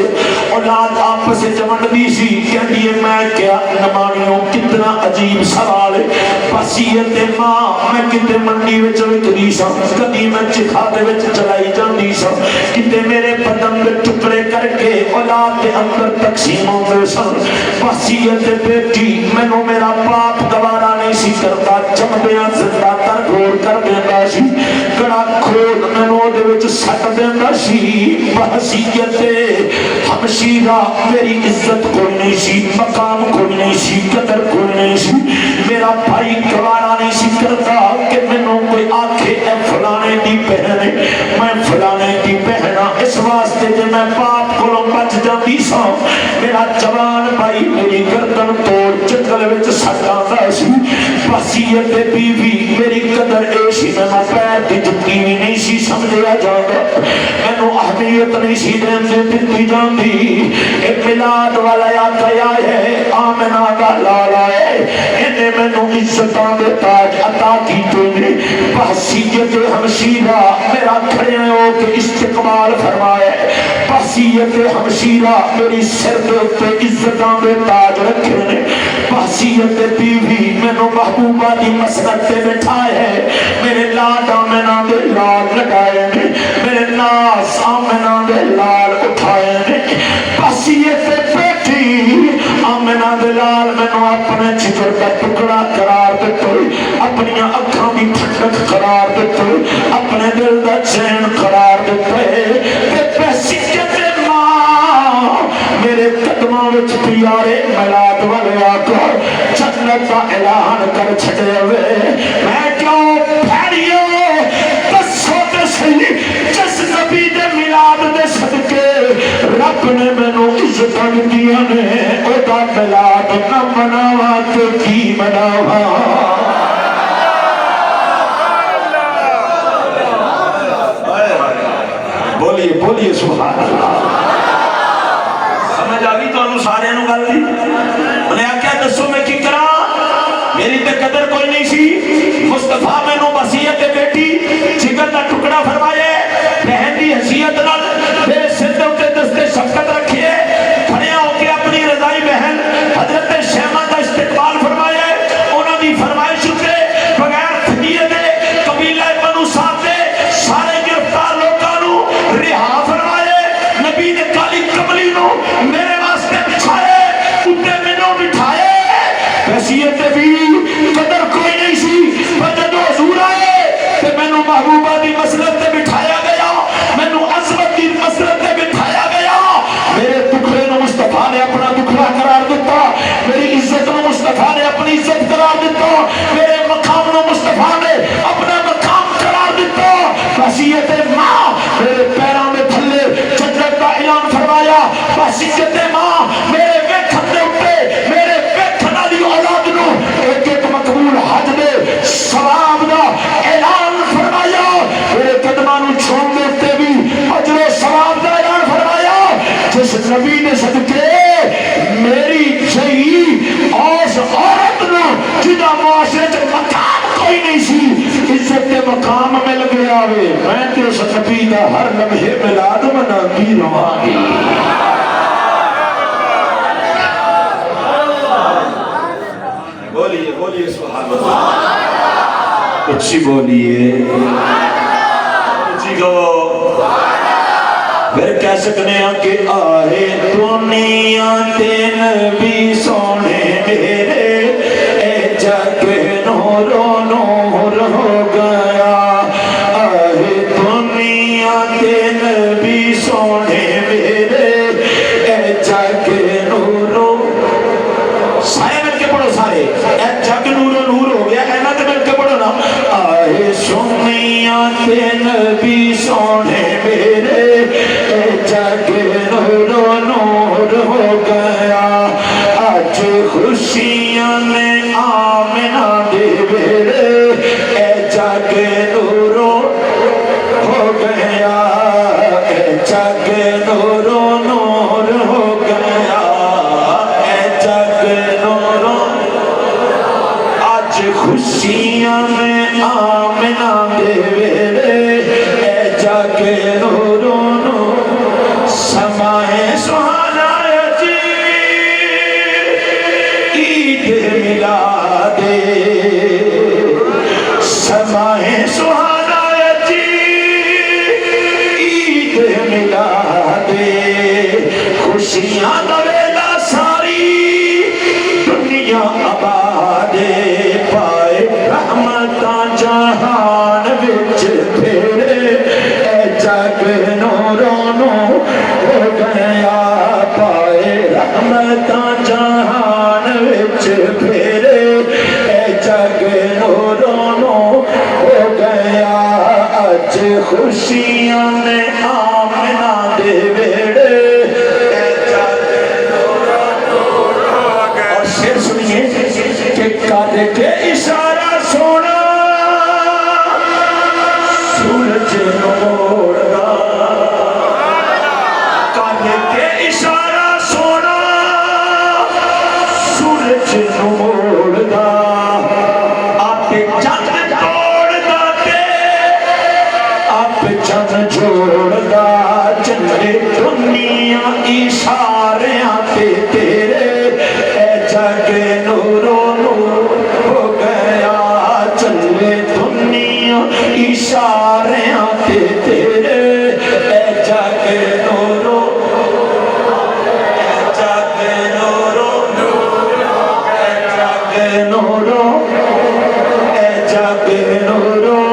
اولاد آپس ونڈ دی سی کہندی ہے میں کیا نمانیوں کتنا عجیب سوال ہے وصیت ماں میں کتے منڈی وچ وکدی سا کدی میں چکھا دے وچ چلائی جاندی سا کتے میرے بدن دے ٹکڑے کر کے اولاد دے اندر تقسیم ہوندے سن وصیت بیٹی مینوں میرا باپ گوارا نہیں سی کرتا جمدیاں زندہ تر گھور کر دیندا سی کڑا کھول مینوں دے وچ سٹ دیندا سی وصیت ہمشیرہ میری عزت کوئی نہیں سی مقام کوئی نہیں سی قدر کوئی نہیں سی میرا بھائی گوارا نہیں سی کرتا کہ مینوں کوئی آکھے اے فلانے دی بہن میں فلانے دی بہنا اس واسطے جے میں باپ کولوں بچ جاندی سا میرا جوان بھائی میری گردن توڑ جنگل وچ سٹ آندا سی وصیت بیوی میری قدر اے سی مینوں پیر دی جُتی بھی نہیں سی سمجھیا جاندا مینوں اہمیت نہیں سی دتی جاندی اے میلاد والا آیا ہے آمنہ دا لالا ہے انہیں مینوں عزتاں دے تاج عطا کیتے نے وصیت ہمشیرہ میرا کھڑے ہو کے استقبال فرمائے وصیت ہمشیرہ میری سر دے اوپر عزتاں دے تاج رکھے نے وصیت بیوی مینوں محبوبہ دی مسند تے بٹھائے ہے میرے لاد آمنہ دے لال لگائے نے میرے ناز آمنہ دے لال اٹھائے نے وصیت بیٹی آمنہ دے لال مینوں اپنے جگر کا ٹکڑا قرار دیتے اپنی اکھاں دی ٹھنڈک قرار دیتے اپنے دل دا چین قرار دیتے وصیت ماں میرے قدموں وچ پیارے میلاد والے آقا جنت دا اعلان کر چھڑے ہوئے میں کیوں پھیڑیے دسو تے صحیح جس نبی دے میلاد دے صدقے رب نے مینوں عزتاں دتیاں نے او دا میلاد نہ مناواں تے کی مناواں بولیے بولیے سبحان اللہ سمجھ آ گئی تو سارے گل دی انہیں آخیا دسو میں کی کرا میری تے قدر کوئی نہیں سی مصطفیٰ مینوں وصیت بیٹی جگر دا ٹکڑا فرمائے بہن دی حیثیت نال میرے سر دے اوپر دستے شفقت رکھیے کھڑے ہو کے اپنی رضائی بہن حضرت شیمہ دا استقبال فرمائے انہاں دی فرمائش تے بغیر فدیے دے قبیلہ بنو سعد دے سارے گرفتار لوکاں نو رہا فرمائے نبی نے کالی کملی نو میرے واسطے بچھائے اتے مینوں بٹھائے وصیت بھی قدر کوئی نہیں سی پر جدو حضور آئے تے مینوں محبوبہ دی مسلط تے بٹھایا گیا مینوں عظمت دی مسلط تے بٹھایا گیا میرے دکھڑے نو مصطفیٰ نے اپنا دکھڑا قرار دیتا میری عزت نو مصطفیٰ نے اپنی عزت قرار دیتا میرے مقام نو مصطفیٰ نے اپنا مقام قرار دیتا وصیت ماں میرے پیراں میں تھلے جنت کا اعلان فرمایا وصیت ماں میرے ویکھن دے اوپر میرے ویکھن والی اولاد نو ایک ایک مقبول حج دے ثواب دا اعلان فرمایا میرے قدماں نو چھون دے تے بھی اجر و ثواب دا اعلان فرمایا جس نبی نے صدقے میری جئی اوس عورت نو جدا معاشرے تے مقام کوئی نہیں سی عزت کے مقام مل گیا وے میں تے اس نبی دا ہر لمحے میلاد مناندی رہاں گی بولیے بولیے سبحان اللہ اچھی بولیے اچھی گو پھر کہہ سکتے ہیں کہ آئے دنیا تے نبی سونے میرے اے جگ نورو نور ہو گیا آئے دنیا تے نبی سونے میرے اے جگ نورو سارے مل کے پڑھو سارے اے جگ نورو نور ہو گیا اے نہ تے مل کے پڑھو نا آئے دنیا تے نبی سونے میرے جگ نورو نور ہو گیا آج خوشیاں نے آمنہ دے بیڑے خوشیاں دا ویلا ساری دنیا آباد پائے رحمتاں جہان وچ پھیرے اے جگ نوروں نو ہو گیا پائے رحمتاں جہان وچ پھیرے اے جگ نوروں نو ہو گیا اج خوشیاں نے آمنہ دے ویڑے اے جگ نوروں نو ہو گیا. اور شعر سنیے کہ کر کے اشارہ سونا سورج نو موڑدا کر کے اشارہ سونا سورج نو موڑدا آپ چند توڑدا تے آپ چند جوڑدا چندے دنیا اشاریاں تے تیرے اے جگ نوروں نور ہو گیا چلے دنیا اشاریاں تے تیرے اے جگ نوروں اے جگ نوروں اے جگ نوروں اے جگ نوروں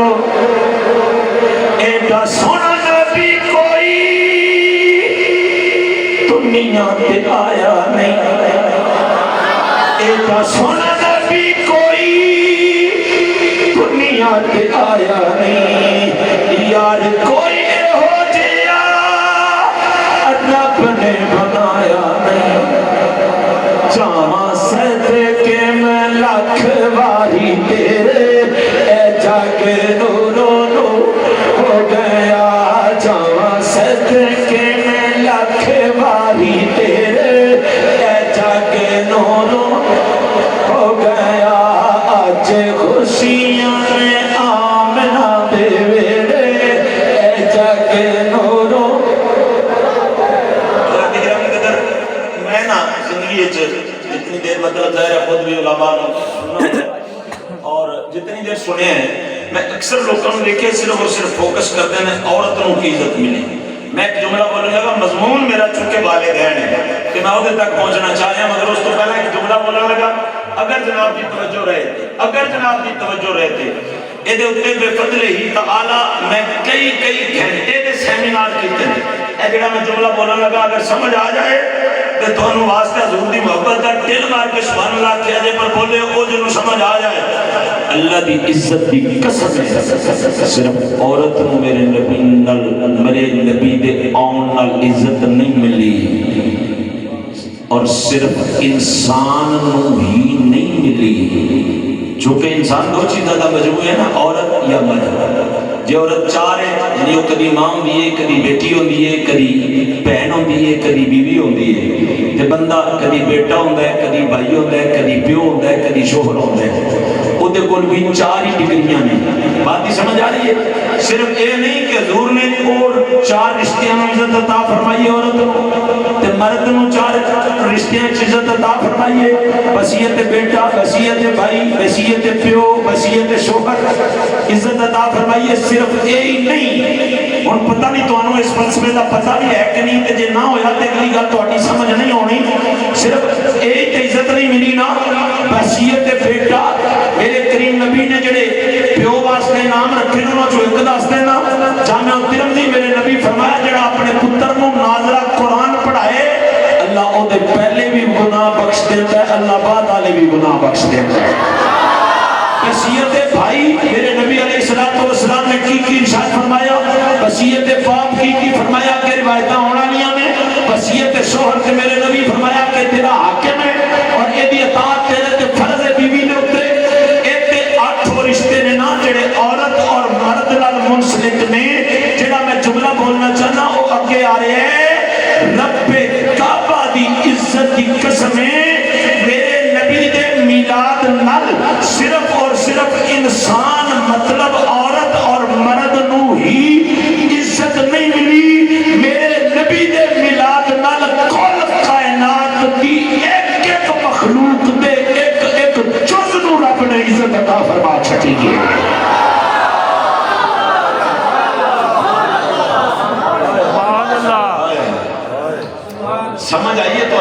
ایڈا سونا نبی کوئی دنیا تے آیا نہیں ایڈا سونا نبی کوئی دنیا تے آیا نہیں یار کوئی ہو جیا رب نے بنایا نہیں جاواں صدقے میں لاکھ واری تیرے اے جگ نوروں نو ہو گیا جاواں صدقے میں لاکھ واری تیرے اے جگ نوروں ہو گیا آج خوشیاں میں آمنہ دے ویڑے اے جگ نوروں. میں نا زندگی جتنی دیر مطلب ظاہر ہے خود بھی علماء اور جتنی دیر سنے ہیں میں اکثر لوگوں نے دیکھے صرف اور صرف فوکس کرتے ہیں عورتوں کی عزت ملی. میں ایک جملہ بولنے لگا مضمون میرا چونکہ والدین ہے کہ میں عہدے تک پہنچنا چاہیا مگر اس تو پہلے ایک جملہ بولنے لگا اگر جناب کی توجہ رہتے ادھے اتنے بے فضل ہی تعالی میں کئی گھنٹے دے سیمینار کیتے ہیں اے جڑا میں جملہ بولنے لگا اگر سمجھ آ جائے تو تھانوں واسطے حضور دی محبت دا دل مار کے سبحان اللہ کیا جے پر بولے او جنوں سمجھ آ جائے اللہ دی عزت دی قسم ہے صرف عورت نو میرے نبی دے آن نال عزت نہیں ملی اور صرف انسان نو ہی نہیں ملی چونکہ انسان دو چیزیں کا مجموعہ ہے نا عورت یا مرد جی عورت چار ہے یعنی وہ کدی ماں ہوندی ہے کدی بیٹی ہوندی ہے کدی بہن ہوندی ہے کدی بیوی ہوندی ہے تے بندہ کدی بیٹا ہوندا ہے کدی بھائی ہوندا ہے کدی پیو ہوندا ہے کدی شوہر ہوندا ہے اودے کول بھی چار ہی ڈگریاں نے بات ہی سمجھ آ رہی ہے صرف یہ نہیں کہ حضور نے اور چار رشتیاں میں عزت عطا فرمائی عورت کو تے مرد نو چار رشتیاں عزت عطا فرمائی ہے وصیت بیٹا وصیت بھائی وصیت پیو وصیت شوہر عزت عطا فرمائی ہے صرف یہی نہیں ہن پتہ نہیں تانوں اس فلسفے دا پتہ بھی ہے کہ نہیں تے جے نہ ہویا تے اگلی گل تہاڈی سمجھ نہیں آنی صرف یہی تے عزت نہیں ملی نا وصیت بیٹا میرے کریم نبی نے جڑے پیو واسطے نام رکھے انہاں چوں ایک دس دینا جامع ترمذی میرے نبی فرمایا جڑا اپنے پتر نو ناظرہ قرآن پڑھائے اللہ او دے پہلے بھی گناہ بخش دیتا ہے اللہ بعد والے بھی گناہ بخش دیتا ہے. وصیت بھائی میرے نبی علیہ السلام نے کی ارشاد فرمایا وصیت باپ کی فرمایا کہ روایتاں ہونا لیاں نے وصیت شوہر سے میرے نبی فرمایا کہ تیرا حاکم ہے اور یہ دی اطاعت تیرے تے فرض ہے بیوی نے اترے ایتے 8 رشتے نے نا جڑے عورت اور مرد نال منسلک نے جڑا میں جملہ بولنا چاہنا وہ اگے آ رہے ہیں رب کعبہ دی عزت دی قسم ہے میرے نبی دے میلاد نال صرف اور صرف انسان مطلب عورت اور مرد نو ہی عزت نہیں ملی میرے نبی دے میلاد نال کل سمجھ آئیے تو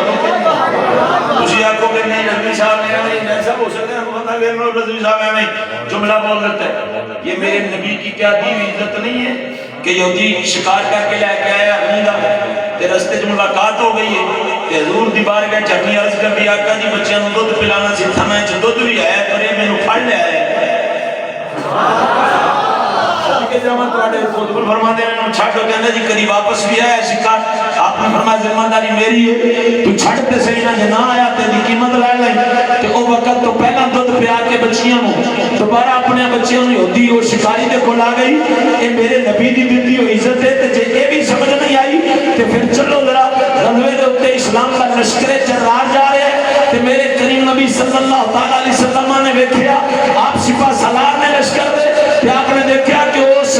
تھی آخو کہ نہیں رضوی صاحب نے ایسا ہو سکتا ہے بندہ کہ رضوی صاحب میں جملہ بول دیتا ہے. یہ میرے نبی کی کیا دی ہوئی عزت نہیں ہے کہ یہودی شکار کر کے لے کے آیا اپنی دا تے رستے چ ملاقات ہو گئی ہے تے حضور دی بارگاہ چٹنی عرض کر دی آقا جی بچیاں نوں دودھ پلانا سی تھانے چ دودھ بھی آیا پر یہ مینوں پھڑ لیا ہے کہ جب تواڈے خطبہ فرماندے نے چھڈ کے کہندا جی کدی واپس بھی آیا شکار آپ نے فرمایا ذمہ داری میری ہے تو چھڈ تے صحیح نہ جے نہ آیا تے دی قیمت لے لے تے او وقت تو پہلا دودھ پیا کے بچیاں نوں دوبارہ اپنے بچیاں نوں یہودی او شکاری دے کول آ گئی اے میرے نبی دی دتی ہوئی عزت ہے تے جے اے بھی سمجھ نہیں آئی تے پھر چلو ذرا رضوے دے اوتے اسلام دا لشکر جرار جا رہا ہے تے میرے کریم نبی صلی اللہ تعالی علیہ وسلم نے ویکھیا آپ سپاہ سالار نے لشکر دے تے آپ نے دیکھا کہ اس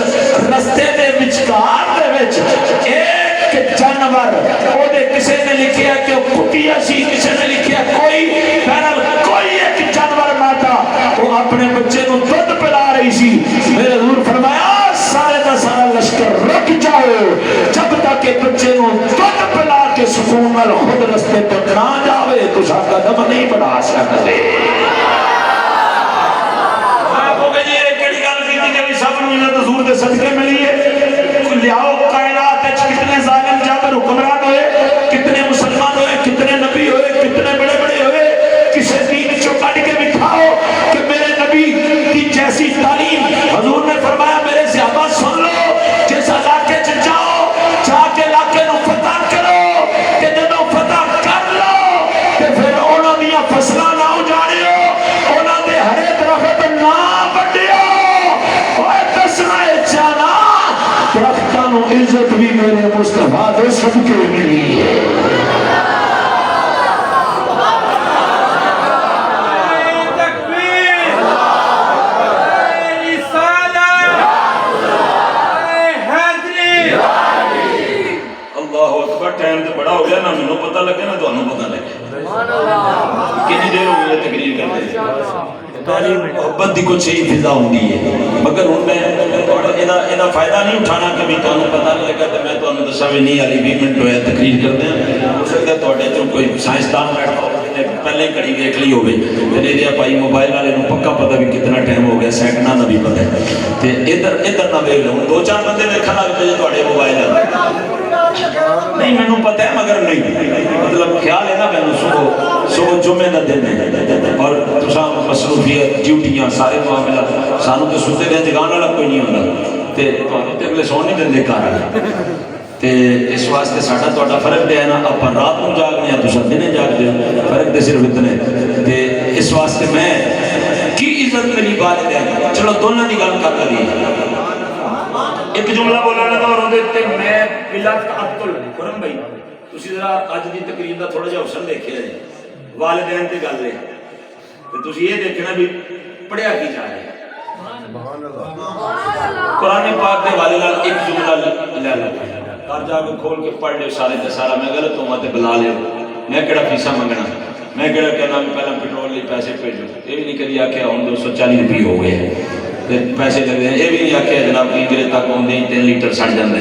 رستے دے وچکار دے وچ ایک جانور او دے کسے نے لکھیا کہ وہ کٹیا سی کسے نے لکھیا کوئی بہرحال کوئی ایک جانور ماتا وہ اپنے بچے کو دودھ پلا رہی سی میرے حضور فرمایا سارے دا سارا لشکر رک جاؤ جب تک کہ بچے کو دودھ پلا کے سکون نال خود رستے پر نہ جاوے تو سا قدم نہیں بڑھا سکتے حضور دے صدقے ملی ہے لیاؤ کائنات کتنے ظالم جابر حکمران ہوئے کتنے مسلمان ہوئے کتنے نبی ہوئے کتنے بڑے بڑے ہوئے کسے دین چو کٹ کے بکھاؤ کہ میرے نبی کی جیسی تعلیم حضور نے فرمایا میرے صحابہ سن لو جیسا علاقے چ جاؤ جا کے علاقے نو فتح کرو کہ جدو فتح کر لو کہ پھر انہوں دیا فصلہ نہ اجاڑیو انہوں دے ہرے درخت نہ بڑھیو درختانو عزت بھی میرے مصطفیٰ دے صدقے ملی ہے اللہ اکبر ٹائم تو بڑا ہو گیا نا مینوں پتہ لگے نا تانوں پتہ لگے کتنی دیر ہو گئی تقریر کرتے محبت دی کچھ ہی فضا ہوندی ہے مگر ہن میں ایدا فائدہ نہیں اٹھانا کبھی تانوں پتہ نہیں لگا تے میں تانوں دساں وی نہیں علی 20 منٹ ہویا تقریر کردے ہیں ہو سکدا تواڈے چوں کوئی سائنسدان بیٹھا ہو تے پہلے کڑی ویکھ لی ہوے تے نہیں دیا بھائی موبائل والے نوں پکا پتہ بھی کتنا ٹائم ہو گیا سیکنڈاں دا بھی پتہ ہے تے ادھر نہ ویکھ لو دو چار بندے ویکھن لگ پے تواڈے موبائل نہیں مینوں پتہ ہے مگر نہیں مطلب خیال ہے نا مینوں صبح جمعے دا دن ہے اور تساں مصروفیت ڈیوٹیاں سارے معاملات سانوں تے ستے دے جگان والا کوئی نہیں ہوندا تے تواڈے تے اگلے سون نہیں دیندے گھر تے اس واسطے ساڈا تہاڈا فرق ہے نا اپاں رات نوں جاگنے ہاں تساں دنے جاگدے ہو فرق تے صرف اتنے تے اس واسطے میں کی عزت میری بات ہے چلو دونوں دی گل کر لگی ایک جملہ بولا لگا اور اودے تے میں بلاد کا عبدل قرم بھائی تسی ذرا اج دی تقریر دا تھوڑا جہا حسن دیکھیا جی والدین تے گل ہے تے تسی یہ دیکھنا بھی پڑھیا کی جا رہا ہے قرآن پاک دے والے نال ایک جملہ لے لو گھر جا کے کھول کے پڑھ لے سارے تے سارا میں غلط ہوں تے بلا لے میں کیڑا فیسا منگنا میں کیڑا کہنا بھی پہلا پیٹرول لئی پیسے بھیجو یہ بھی نہیں کدی آکھیا ہن 240 روپے ہو گئے تے پیسے لگ رہے ہیں یہ بھی نہیں آکھیا جناب پنجرے تک ہوندے ہی 3 لیٹر سڑ جاندے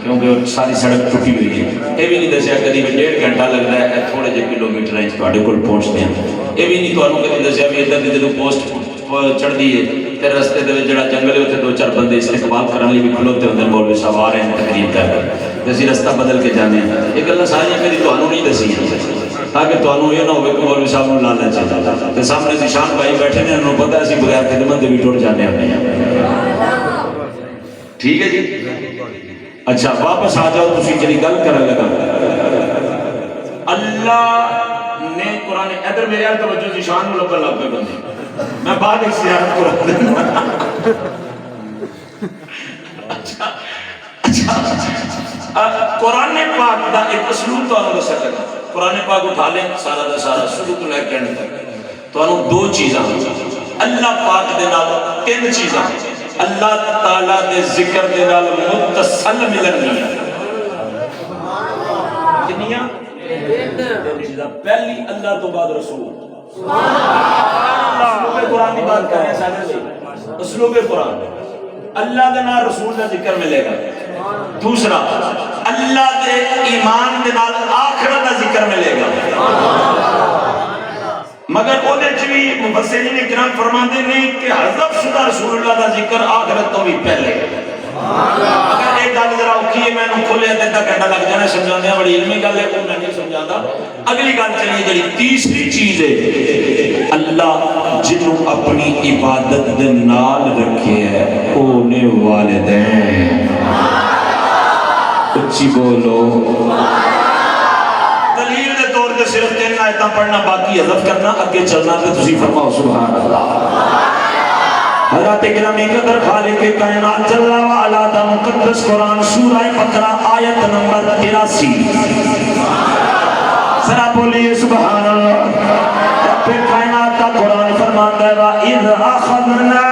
کیونکہ ساری سڑک ٹوٹی ہوئی ہے یہ بھی نہیں دسیا کدی بھی 1.5 گھنٹہ لگتا ہے تھوڑے جے کلومیٹر ہیں تواڈے کول پہنچتے ہیں یہ بھی نہیں تانوں کدی دسیا بھی ادھر دی جدوں پوسٹ چڑھدی ہے تے رستے دے وچ جڑا جنگل ہے اوتھے 2-4 بندے استقبال کرن لئی بھی کھلوتے ہوندے مولوی صاحب آ رہے ہیں تقریر کر تے اسی رستہ بدل کے جانے ہیں یہ گلاں ساری میری تانوں نہیں دسی تاکہ تانوں یہ نہ ہوے کہ مولوی صاحب نوں لالچ ہے تے سامنے ذیشان بھائی بیٹھے نے انہوں پتہ ہے اسی بغیر خدمت دے بھی ٹر جانے ہیں ٹھیک ہے جی اچھا واپس آ جاؤ تسی جڑی گل کرن لگا اللہ نے قرآن ادھر میرے ال توجہ ذیشان نوں لبن لگ پے بندے میں بعد ایک زیارت قرآن دینا قرآن پاک دا ایک اسلوب تو آنو دسا لگا قرآن پاک اٹھا لیں سارا دا سارا شروع تو لے کے اینڈ تک تو آنو 2 چیزاں اللہ پاک دے نال 3 چیزاں اللہ تعالیٰ دے ذکر دے نال متصل ملنیاں کنیاں 3 چیزاں پہلی اللہ تو بعد رسول اسلوب قرآن کی بات کریں سارے اسلوب قرآن اللہ دے نال رسول دا ذکر ملے گا دوسرا اللہ دے ایمان دے نال آخرت دا ذکر مگر وہ بھی مفسرین کرام فرماتے ہیں کہ حذف شدہ رسول اللہ کا ذکر آخرت تو بھی پہلے. اگر ایک گل ذرا اوکھی ہے میں نے کھولے ادھا گھنٹہ لگ جانا سمجھانے بڑی علمی گل ہے وہ میں نہیں سمجھاتا. اگلی گل چلیے جڑی تیسری چیز ہے اللہ جنوں اپنی عبادت دے نال رکھے ہے او نے والدین. اچھی بولو. دلیل دے طور تے صرف 3 آیتاں پڑھنا باقی حذف کرنا اگے چلنا تے تسی فرماؤ سبحان اللہ. حضرت گرامی قدر خالق کائنات جل وعلا دا مقدس قرآن سورہ بقرہ آیت نمبر 83. ذرا بولیے سبحان اللہ. رب کائنات دا قرآن فرماتا ہے وَإِذْ أَخَذْنَا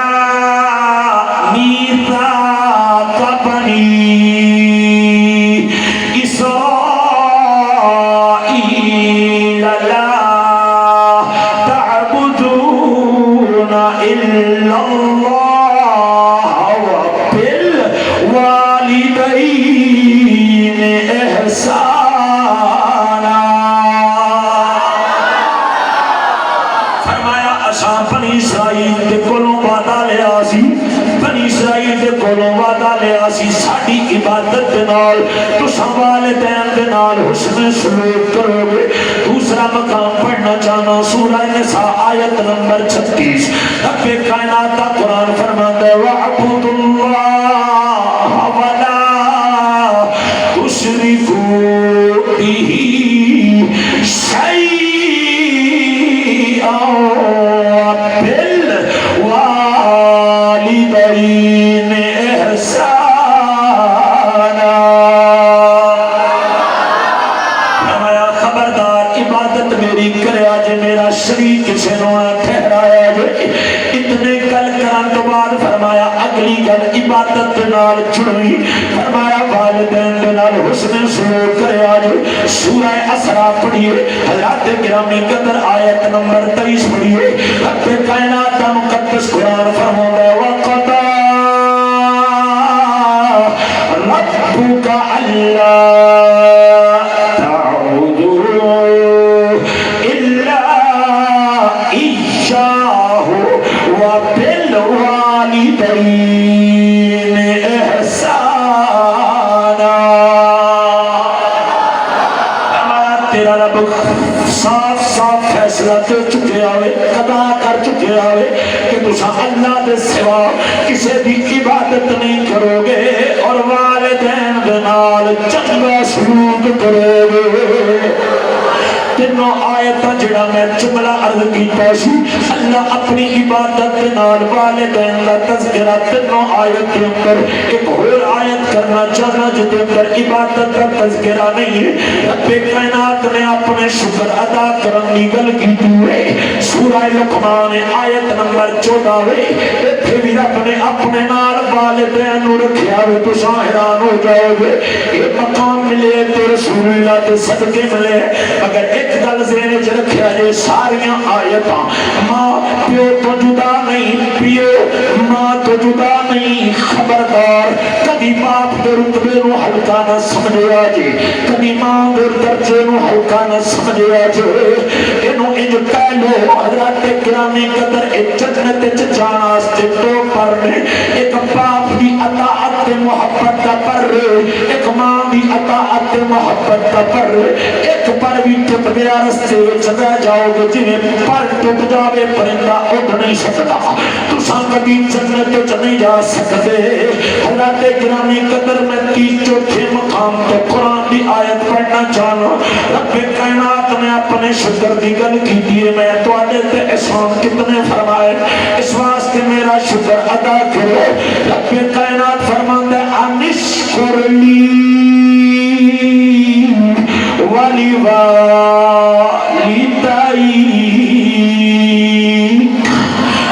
مِيثَاقَ بَنِي ساڑی عبادت دنال تو والدین دنال حسن سلوک کرو گے. دوسرا مقام پڑھنا چاہنا سورہ نساء آیت نمبر 36. رب کائنات کا قرآن فرماتا ہے وَعْبُدُ اللَّهَ وَلَا تُشْرِكُوا بِهِ شَيْئًا وَبِالْوَالِدَيْنِ إِحْسَانًا. شریک کسے نونا ٹھہرایا جائے. اتنے گل کران تو بعد فرمایا اگلی گل عبادت نال چھڑوئی. فرمایا والدین نال حسن سلوک کریا جائے. سورہ اسراء پڑھیے حضرات گرامی قدر آیت نمبر 23 پڑھیے. رب کائنات کا مقدس قرآن فرماتا ہے وَقَضَى رَبُّكَ أَلَّا صاف صاف فیصلہ دے چکے آوے قضا کر چکے آوے کہ تسا اللہ دے سوا کسے دی عبادت نہیں کرو گے اور والدین دے نال چنگا سلوک کرو گے. تینوں آیتاں جڑا میں جملہ عرض کیتا سی اللہ اپنی عبادت دے نال والدین دا تذکرہ تینوں آیت کے اندر ایک اور آیت کرنا چاہنا جس کے اندر عبادت کا تذکرہ نہیں ہے. رب کائنات نے اپنے شکر ادا کرنے کی گل کی ہے. سورہ لقمان آیت نمبر 14 ایتھے بھی رب نے اپنے نال والدین نو رکھیا ہوئے تو حیران ہو جاؤ گے. یہ مقام ملے تو رسول اللہ کے صدقے ملے. مگر ایک گل ذہن وچ رکھیا جے ساریاں آیتاں ماں پیو تو جدا نہیں, پیو ماں تو جدا نہیں. خبردار کبھی باپ دے رتبے نو ہلکا نہ سمجھیا جے, کبھی ماں دے درجے نو ہلکا نہ سمجھیا جے. اینو انج کہہ لو حضرات گرامی قدر اے جنت وچ جان واسطے دو پر نے. ایک باپ دی اطاعت تے محبت دا پر, ایک ماں دی اطاعت تے محبت دا پر. ایک پر بھی ٹپ گیا رستے وچ رہ جاؤ گے جویں پر ٹپ جاوے پرندہ اڑ نہیں سکدا. تساں کبھی جنت وچ نہیں جا سکدے. حضرات گرامی قدر میں 34 مقام تو قرآن دی آیت پڑھنا چاہنا. رب کائنات نے اپنے شکر دی گل کی ہے میں تواڈے تے احسان کتنے فرمائے اس واسطے میرا شکر ادا کرو. رب کائنات فرماندا ہے انشکر لی ولی والدائی.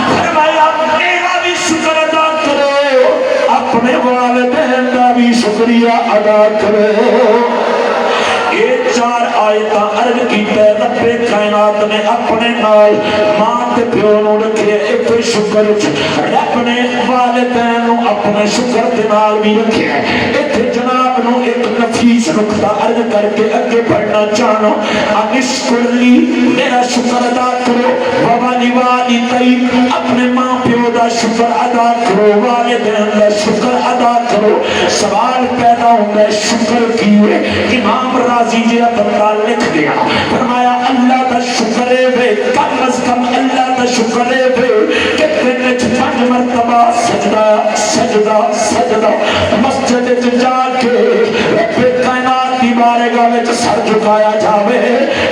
فرمایا میرا بھی شکر ادا کرو, اپنے والدین کا بھی شکریہ ادا کرو. یہ 4 آیتاں عرض کیتا ہے رب کائنات نے اپنے نال ماں تے پیو نو رکھے ایک شکر وچ. رب نے والدین نو اپنے شکر دے نال بھی رکھیا. ایتھے جناب تمہوں ایک نفیس نقطہ عرض کر کے اگے بڑھنا چاہنا. انشکر لی میرا شکر ادا کرو، ووالدی اپنے ماں پیو دا شکر ادا کرو، والدین دا شکر ادا کرو. سوال پیدا ہوتا ہے شکر کیے؟ امام راضی جی بندہ لکھ دیا، فرمایا اللہ دا شکر ہے وے، کم از کم اللہ دا شکر ہے وے کہ دن وچ 5 مرتبہ سجدہ سجدہ سجدہ مسجد وچ جا کے رب کائنات دی بارگاہ وچ سر جھکایا جاوے.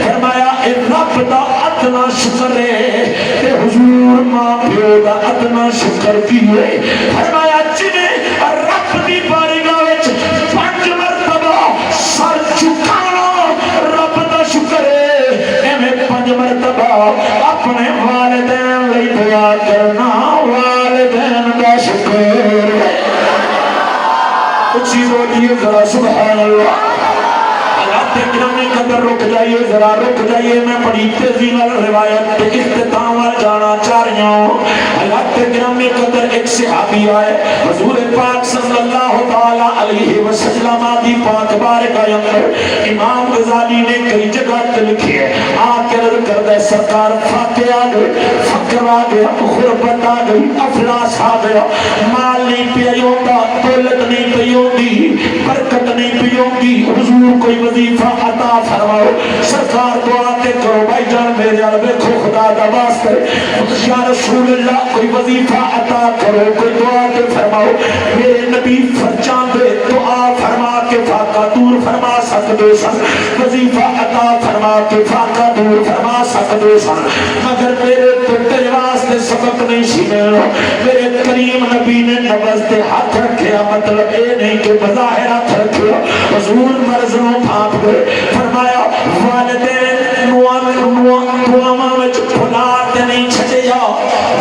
فرمایا اے رب دا ادنا شکر ہے تے حضور ماں پیو دا ادنا شکر کیے. فرمایا جنہیں رب دی بارگاہ وچ 5 مرتبہ سر جھکانا رب دا شکر ہے، ایویں 5 مرتبہ اپنے والدین لئی دعا کرنا والدین دا شکر ہے. اچھی بولیے ذرا سبحان اللہ. گرامی قدر رک جائیے، ذرا رک جائیے، میں بڑی تیزی نال روایت کے اختتام جانا چاہ رہی ہوں. اللہ گرامی قدر ایک صحابی آئے حضور پاک صلی اللہ تعالی علیہ وسلم دی پاک بارگاہ اندر امام غزالی نے کئی جگہ لکھی ہے، آ کے رد کردہ سرکار فاتح آ گئے، فقر آ گیا، غربت آ گئی، افلاس آ گیا، مال نہیں پیوندہ، دولت نہیں پیوندی، برکت نہیں پیوندی، حضور کوئی وظیفہ عطا فرماؤ. سرکار دعا تے کرو بھائی جان میرے آل بیکھو خدا دا واسطے یا رسول اللہ کوئی وظیفہ عطا کرو، کوئی دعا تے فرماؤ. میرے نبی فرچان دے دعا فرما کے فاقہ دور فرما سکدے سن، وظیفہ عطا فرما کے فاقہ دور فرما سکدے سن، مگر میرے تیرے واسطے سبق نہیں سی ملنا. میرے کریم نبی نے نبض تے ہاتھ رکھیا، مطلب اے نہیں کہ بظاہر ہاتھ رکھیا، حضور مرض نو بھاپ گئے. فرمایا والدین دعاواں وچ بھلا تے نہیں چھڈیا،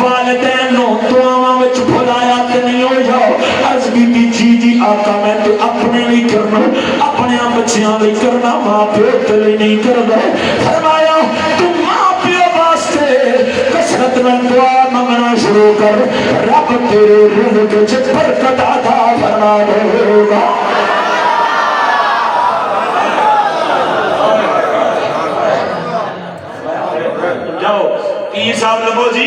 والدین نو دعاواں وچ بھلایا تے نہیں ہویا. عرض کیتی جی آقا میں تے اپنے لیے کرنا، اپنے بچیاں لیے کرنا، ماں پیو تے لیے نہیں کرنا. فرمایا تو ماں پیو واسطے کثرت نال دعا منگنا شروع کر، رب تیرے رزق وچ برکت عطا فرما دے گا. پیر صاحب لگو جی،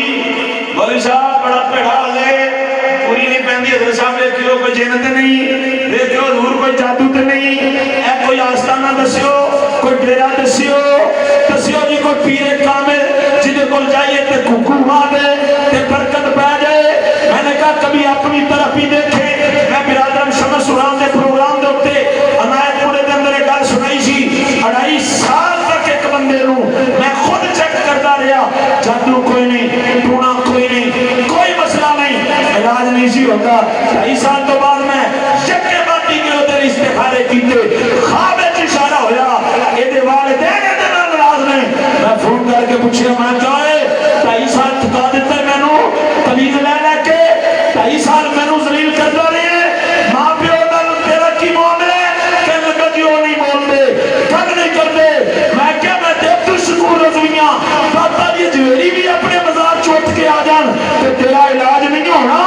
مولوی صاحب بڑا پیڑا لے پوری نہیں پہندی. حضرت صاحب دیکھو کوئی جنت نہیں، دیکھو حضور کوئی جادو تے نہیں، اے کوئی آستانہ دسیو، کوئی ڈیرا دسیو، دسیو جی کوئی پیر کامل جنہیں کول جائیے تے کوکو ماں دے تے برکت پہ جائے. میں نے کہا کبھی اپنی طرف ہی دیکھے. میں برادرم شمس سوران دے پروگرام دے ہوتے عنایت پورے دے اندر ایک گل سنائی سی. 2.5 سال تک ایک بندے نو میں خود چیک کرتا رہا، جادو کوئی نہیں، ٹونا کوئی نہیں، کوئی مسئلہ نہیں، علاج نہیں سی ہوتا. 2.5 سال تو بعد میں یکے باتی کے ہوتے استخارے کیتے، خواب اشارہ ہویا اے دے والدین اے دے ناراض نے. میں فون کر کے پوچھیا، میں کہا 2.5 سال تھکا دیتا ہے مینوں تمیز لے لے کے، 2.5 سال مینوں ذلیل کرتا رہے، ماں پیو نال تیرا کی معاملہ ہے؟ کہ لگا جی وہ نہیں بولتے، گل نہیں کرتے. میں کیا میں تے تو شکور رضویاں داتا دی جویری بھی اپنے مزار چوٹ کے آ جان تے تیرا علاج نہیں ہونا.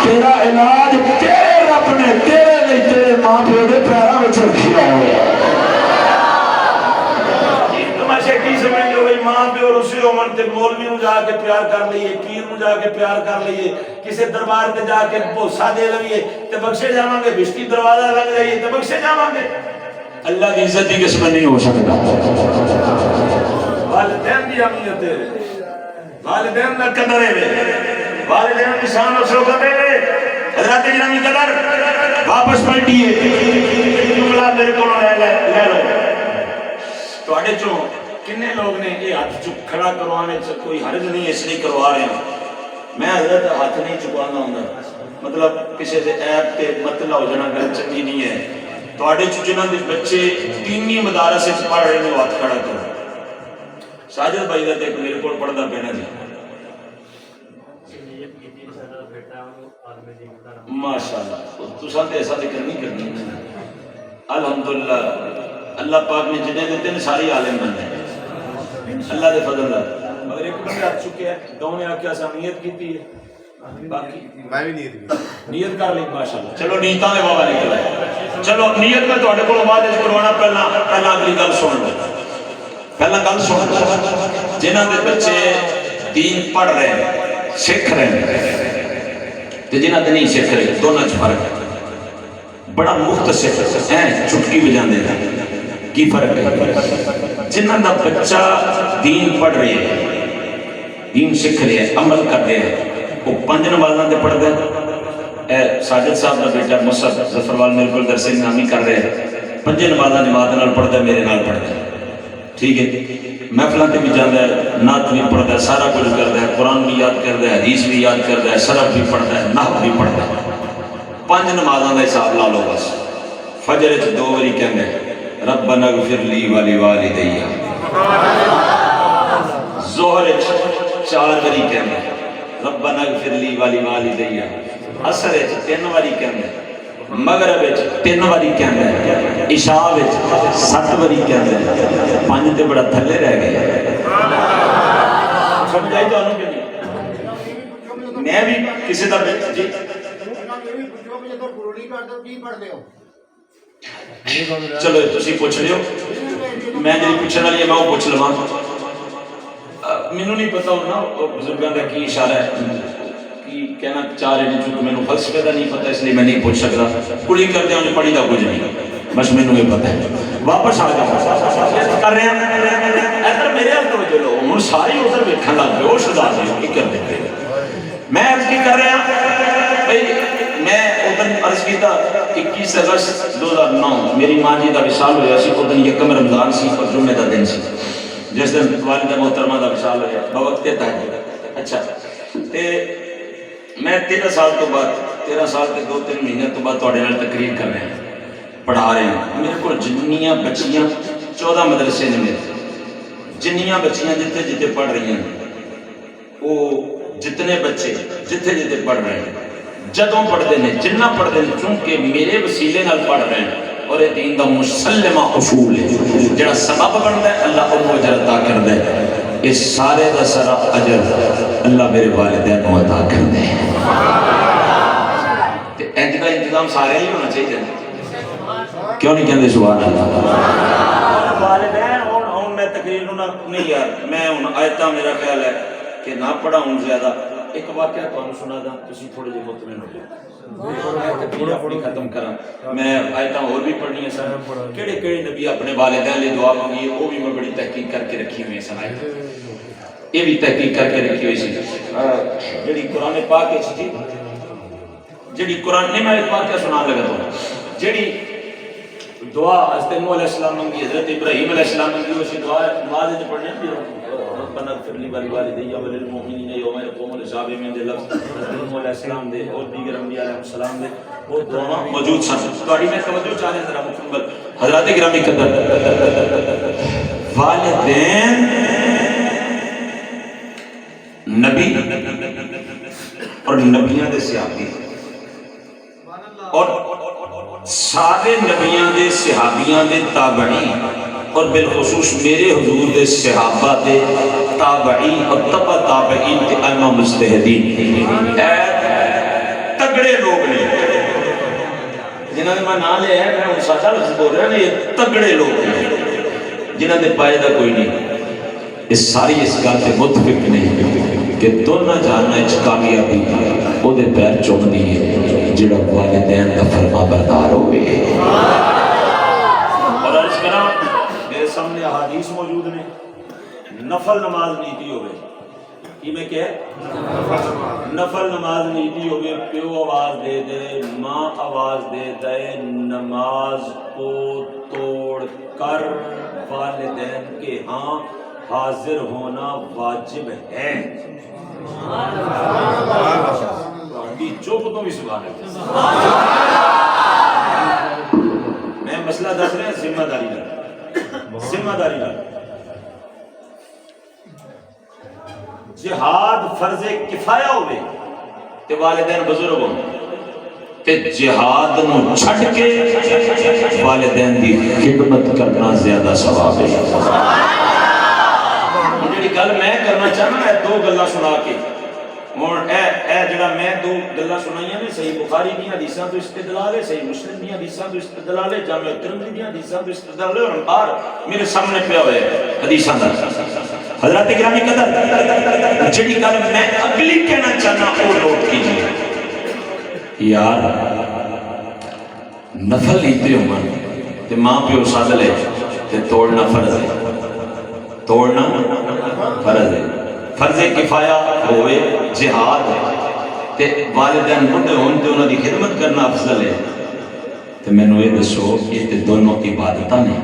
تیرا علاج تیرے رب نے تیرے لیے تیرے ماں پیو دے پیراں وچ رکھیا ہے. تماشے کی سمجھ لو بھائی ماں پیو رسی ہومن تے مولوی نو جا کے پیار کر لئیے، پیر نو جا کے پیار کر لئیے، کسی دربار تے جا کے بوسا دے لئیے تے بخشے جاواں گے، بشتی دروازہ لگ جائیے تے بخشے جاواں گے. اللہ کی عزت ہی کس میں نہیں ہو سکتا. والدین دی اہمیت ہے، والدین دا قدر ہے، والدین کی شان و شوکت ہے. حضرت گرامی قدر واپس پلٹیے جملہ میرے کو لے لو. تواڈے چوں کنے لوگ نے یہ ہاتھ چک کھڑا کروانے کوئی حرج نہیں اس لیے کروا رہے ہیں. میں حضرت ہاتھ نہیں چکوانا ہوں، مطلب کسی دے عیب تے مطلع ہو جانا گل چنگی نہیں ہے. تواڈے چوں جنہاں دے بچے دینی مدارس وچ پڑھ رہے ہیں ہاتھ کھڑا کرو. ساجد بھائی دا تے میرے کول پڑھدا پینا جی، ماشاءاللہ تساں تے ایسا ذکر نہیں کرنی. الحمدللہ اللہ پاک نے جنہیں دیتے ہیں ساری عالم بننے اللہ دے فضل اللہ. مگر ایک بندہ ہاتھ چکے ہے، دو نے آکے آسانیت کی تھی، باقی میں بھی نیت کر لی ماشاءاللہ. چلو نیتاں دے بابا نکل آئے. چلو نیت میں تواڈے کول بعد وچ کروانا. پہلا اگلی گل سن لو. پہلا گل سن لو. جنہاں دے بچے دین پڑھ رہے ہیں سکھ رہے ہیں تے جنہاں دے نہیں سکھ رہے دونوں چ فرق ہے. بڑا مختصر ہیں چٹکی بجاندے ہیں. کی فرق ہے؟ جنہاں دا بچہ دین پڑھ رہے ہیں دین سکھ رہے ہیں عمل کر رہے ہیں وہ 5 نمازاں تے پڑھدا ہے. ساجد صاحب دا بیٹا مصعب ظفروال میرے کول درس نامی کر رہے ہیں 5 نمازاں جماعت نال پڑھدا ہے میرے نال پڑھدا ہے. ٹھیک ہے. محفلاں تے بھی جاندا ہے نعت بھی پڑھدا ہے سارا کچھ کردا ہے قرآن بھی یاد کردا ہے حدیث بھی یاد کردا ہے صرف بھی پڑھدا ہے نحو بھی پڑھدا ہے. 5 نمازاں دا حساب لا لو بس. فجر وچ 2 واری کہندا ہے ربنا اغفر لی ولی والدی. ظہر وچ 4 واری کہندا ہے ربنا اغفر لی ولی والدی. عصر وچ 3 واری کہندا ہے. مغرب وچ 3 واری کہندا ہے. عشاء وچ 7 واری کہندا ہے. 5 تے بڑا تھلے رہ گئے. سمجھائی تانوں کہ نہیں؟ میں بھی کسی دا جی چلو تسی پوچھ رہے ہو میں جی پوچھنے والی ہے میں وہ پوچھ لواں. مینوں نہیں پتا ہونا بزرگاں دا کی اشارہ ہے کی کہنا چاہ رہے ہیں چونکہ مینوں فلسفے دا نہیں پتا اس لیے میں نہیں پوچھ سکتا. کڑی کردے ہوں پڑھی دا کچھ نہیں بس مینوں یہ پتا ہے. واپس آ جاؤ کر رہے ہیں ادھر میرے ہاتھ توجہ لو ہن ساری ادھر ویکھن لگ پئے. ہوش دا دیو کی کردے پئے. میں عرض کی کر رہا بھئی میں ادھر عرض کیتا 21 اگست 2009 میری ماں جی دا وصال ہویا سی. ادھر 1 رمضان سی اور جمعے دا دن سی جس دن والدہ محترمہ دا وصال ہویا بوقت تہجد. اچھا تے میں 13 سال تو بعد 13 سال تے 2-3 مہینے تو بعد تواڈے نال تقریر کر رہے ہیں پڑھا رہے ہیں. میرے کو جنیاں بچیاں 14 مدرسے نے میرے جنیاں بچیاں جتھے جتھے پڑھ رہی ہیں وہ جتنے بچے جتھے جتھے پڑھ رہے ہیں جدوں پڑھتے ہیں جنہ پڑھتے ہیں چونکہ میرے وسیلے نال پڑھ رہے ہیں اور یہ دین دا مسلمہ اصول ہے جڑا سبب بنتا ہے اللہ انہوں اجر عطا کرتا ہے. اس سارے دا سارا اجر اللہ میرے والدین کو عطا کرتا ہے. انج دا انتظام سارے ہی ہونا چاہیے. کیوں نہیں کہتے سبحان اللہ. والدین ہوں میں تقریر نہیں یار میں آیتاں میرا خیال ہے کہ نہ پڑھاؤں زیادہ. ایک واقعہ تو سنا دا تسی تھوڑے جے مطمئن ہو جائے اپنی ختم کرا. میں آیتاں اور بھی پڑھنی ہیں سن کیڑے کیڑے نبی اپنے والدین لئے دعا مانگی وہ بھی میں بڑی تحقیق کر کے رکھی ہوئی سن. یہ بھی تحقیق کر کے رکھی ہوئی سی جڑی قرآن پاک تھی جڑی قرآن نے میں ایک واقعہ سنا لگا تو جڑی دعا حضرت نوح علیہ السلام منگی حضرت ابراہیم علیہ السلام منگی اسی دعا نماز وچ پڑھنے بھی ربنا اغفر لی ولوالدی وللمؤمنین یوم یقوم الحساب میں دے لفظ حضرت نوح علیہ السلام دے اور دیگر انبیاء علیہ السلام دے وہ دعا موجود سن. تواڈی میں توجہ چاہ رہا ذرا مکمل حضرات گرامی قدر والدین نبی اور نبیاں دے صحابی اور سارے نبیاں دے صحابیاں دے تابعین اور بالخصوص میرے حضور دے صحابہ دے تابعین اور تبع تابعین کے ائمہ مجتہدین تگڑے لوگ نے جنہاں نے میں نام لیا ہے میں ان سادہ لفظ بول رہا ہوں یہ تگڑے لوگ ہیں جنہاں نے پائے دا کوئی نہیں. اس ساری اس گل سے متفق نہیں کہ دونوں جاننا اچ کامیابی او دے پیر چومدی ہے جڑا والدین دا فرما بردار ہوئے. اور عرض کرا میرے سامنے احادیث موجود نے نفل نماز نیتی ہوئے کی میں کہ نفل نماز نیتی ہوئے پیو آواز دے دے ماں آواز دے دے نماز کو توڑ کر والدین کے ہاں حاضر ہونا واجب ہے. چوپ تو بھی سبحان اللہ. میں مسئلہ دس رہا ذمہ داری کا ذمہ داری کا جہاد فرض کفایہ ہوئے تے والدین بزرگ ہوں تے جہاد نو چھٹ کے والدین دی خدمت کرنا زیادہ ثواب ہے. جڑی گل میں کرنا چاہنا ہے دو گلاں سنا کے ہوں اے جڑا میں دو گلاں سنائیاں نے صحیح بخاری دی حدیثاں تو استدلال ہے، صحیح مسلم دی حدیثاں تو استدلال ہے، جامع ترمذی دی حدیثاں تو استدلال ہے، اور باہر میرے سامنے پیا ہوا ہے حدیثاں دا۔ حضرات گرامی قدر جڑی گل میں اگلی کہنا چاہنا وہ نوٹ کیجیے یار، نفل لیتے ہو من تے ماں پیو سد لے تے توڑنا فرض ہے، توڑنا فرض ہے، فرض کفایہ ہوئے جہاد تے والدین بڑھے ہون تے انہاں دی خدمت کرنا افضل ہے۔ تے مینوں یہ دسو یہ تے دونوں عبادتاں نے،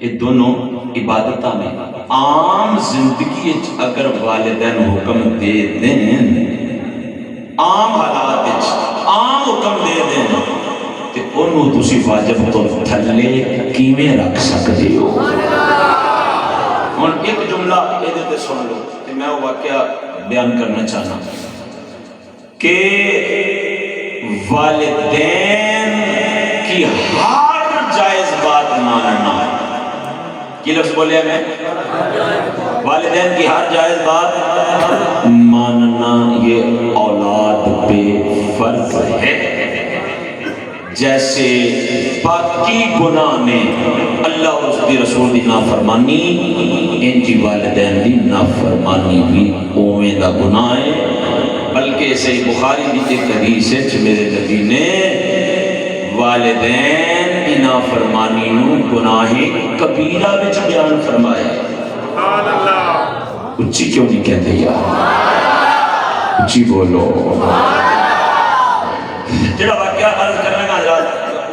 یہ دونوں عبادتاں نے۔ عام زندگی وچ اگر والدین حکم دے دیں، عام حالات وچ عام حکم دے دیں تے انہوں تسی واجب تو تھلے کیویں رکھ سکدے ہو؟ ہن ایک جملہ یہ سن لو کہ میں وہ واقعہ بیان کرنا چاہنا کہ والدین کی ہر جائز بات ماننا، کی لفظ بولے میں، والدین کی ہر جائز بات ماننا یہ اولاد پہ فرض ہے۔ جیسے باقی گناہ نے اللہ اور اس کی رسول دی نافرمانی، ان کی والدین دی نافرمانی بھی اویں دا گناہ ہے۔ بلکہ صحیح بخاری دی ایک حدیث ہے میرے نبی نے والدین دی نافرمانی نو گناہ کبیرہ وچ بیان فرمایا۔ سبحان اللہ، اچھی کیوں نہیں کہتے یار، اچھی بولو۔ جڑا واقعہ عرض کرنے کا حضرات،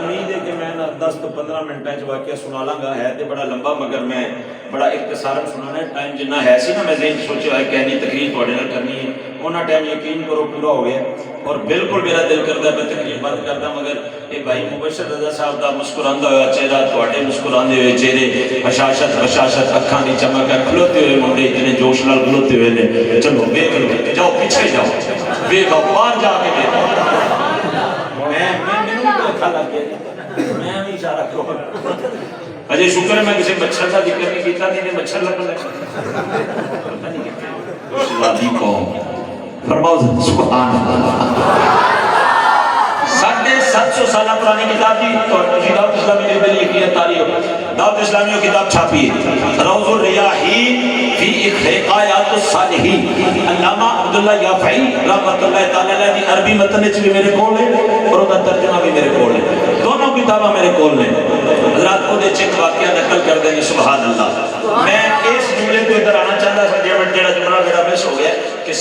امید ہے کہ میں 10 تو 15 منٹ واقعہ سنا لاں گا، ہے تے بڑا لمبا مگر میں بڑا اختصارا سنانا ہے۔ ٹائم جنہ ہے سی نا میں ذہن سوچا ہے کہنی تقریر تھوڑے نال کرنی ہے، انہاں ٹائم یقین کرو پورا ہو گیا، اور بالکل میرا دل کرتا ہے میں تقریر بند کردا، مگر یہ بھائی مبشر رضا صاحب دا مسکراندا ہوا چہرہ، تواڈے مسکراندے ہوئے چہرے، بشاشت اکھاں دی چمک، کھلوتے ہوئے منڈے اتنے جوش نال کھلوتے ہوئے نے، چلو ویکھ لو، جاؤ پیچھے جاؤ، ویکھو باہر جا کے دیکھو۔ اجے شکر ہے میں کسی مچھر کا ذکر نہیں کیتا، نہیں مچھر لگ فرماؤ سبحان اللہ۔ 750 سالہ پرانی کتاب دی دعوت اسلامی لیبل لکھی ہے تاریخ، دعوت اسلامی کی کتاب چھاپی ہے، روض الریاحین فی حکایات الصالحین، علامہ عبداللہ یافعی رحمۃ اللہ تعالی علیہ دی عربی متن وچ بھی میرے کول ہے اور دا ترجمہ بھی میرے کول ہے، دونوں کتاباں میرے کول نے۔ حضرات کو دے ایک واقعہ نقل کر دیں، سبحان اللہ۔ میں اس جملے کو ادھر آنا چاہتا تھا جڑا جملہ میرا مس ہو گیا کہ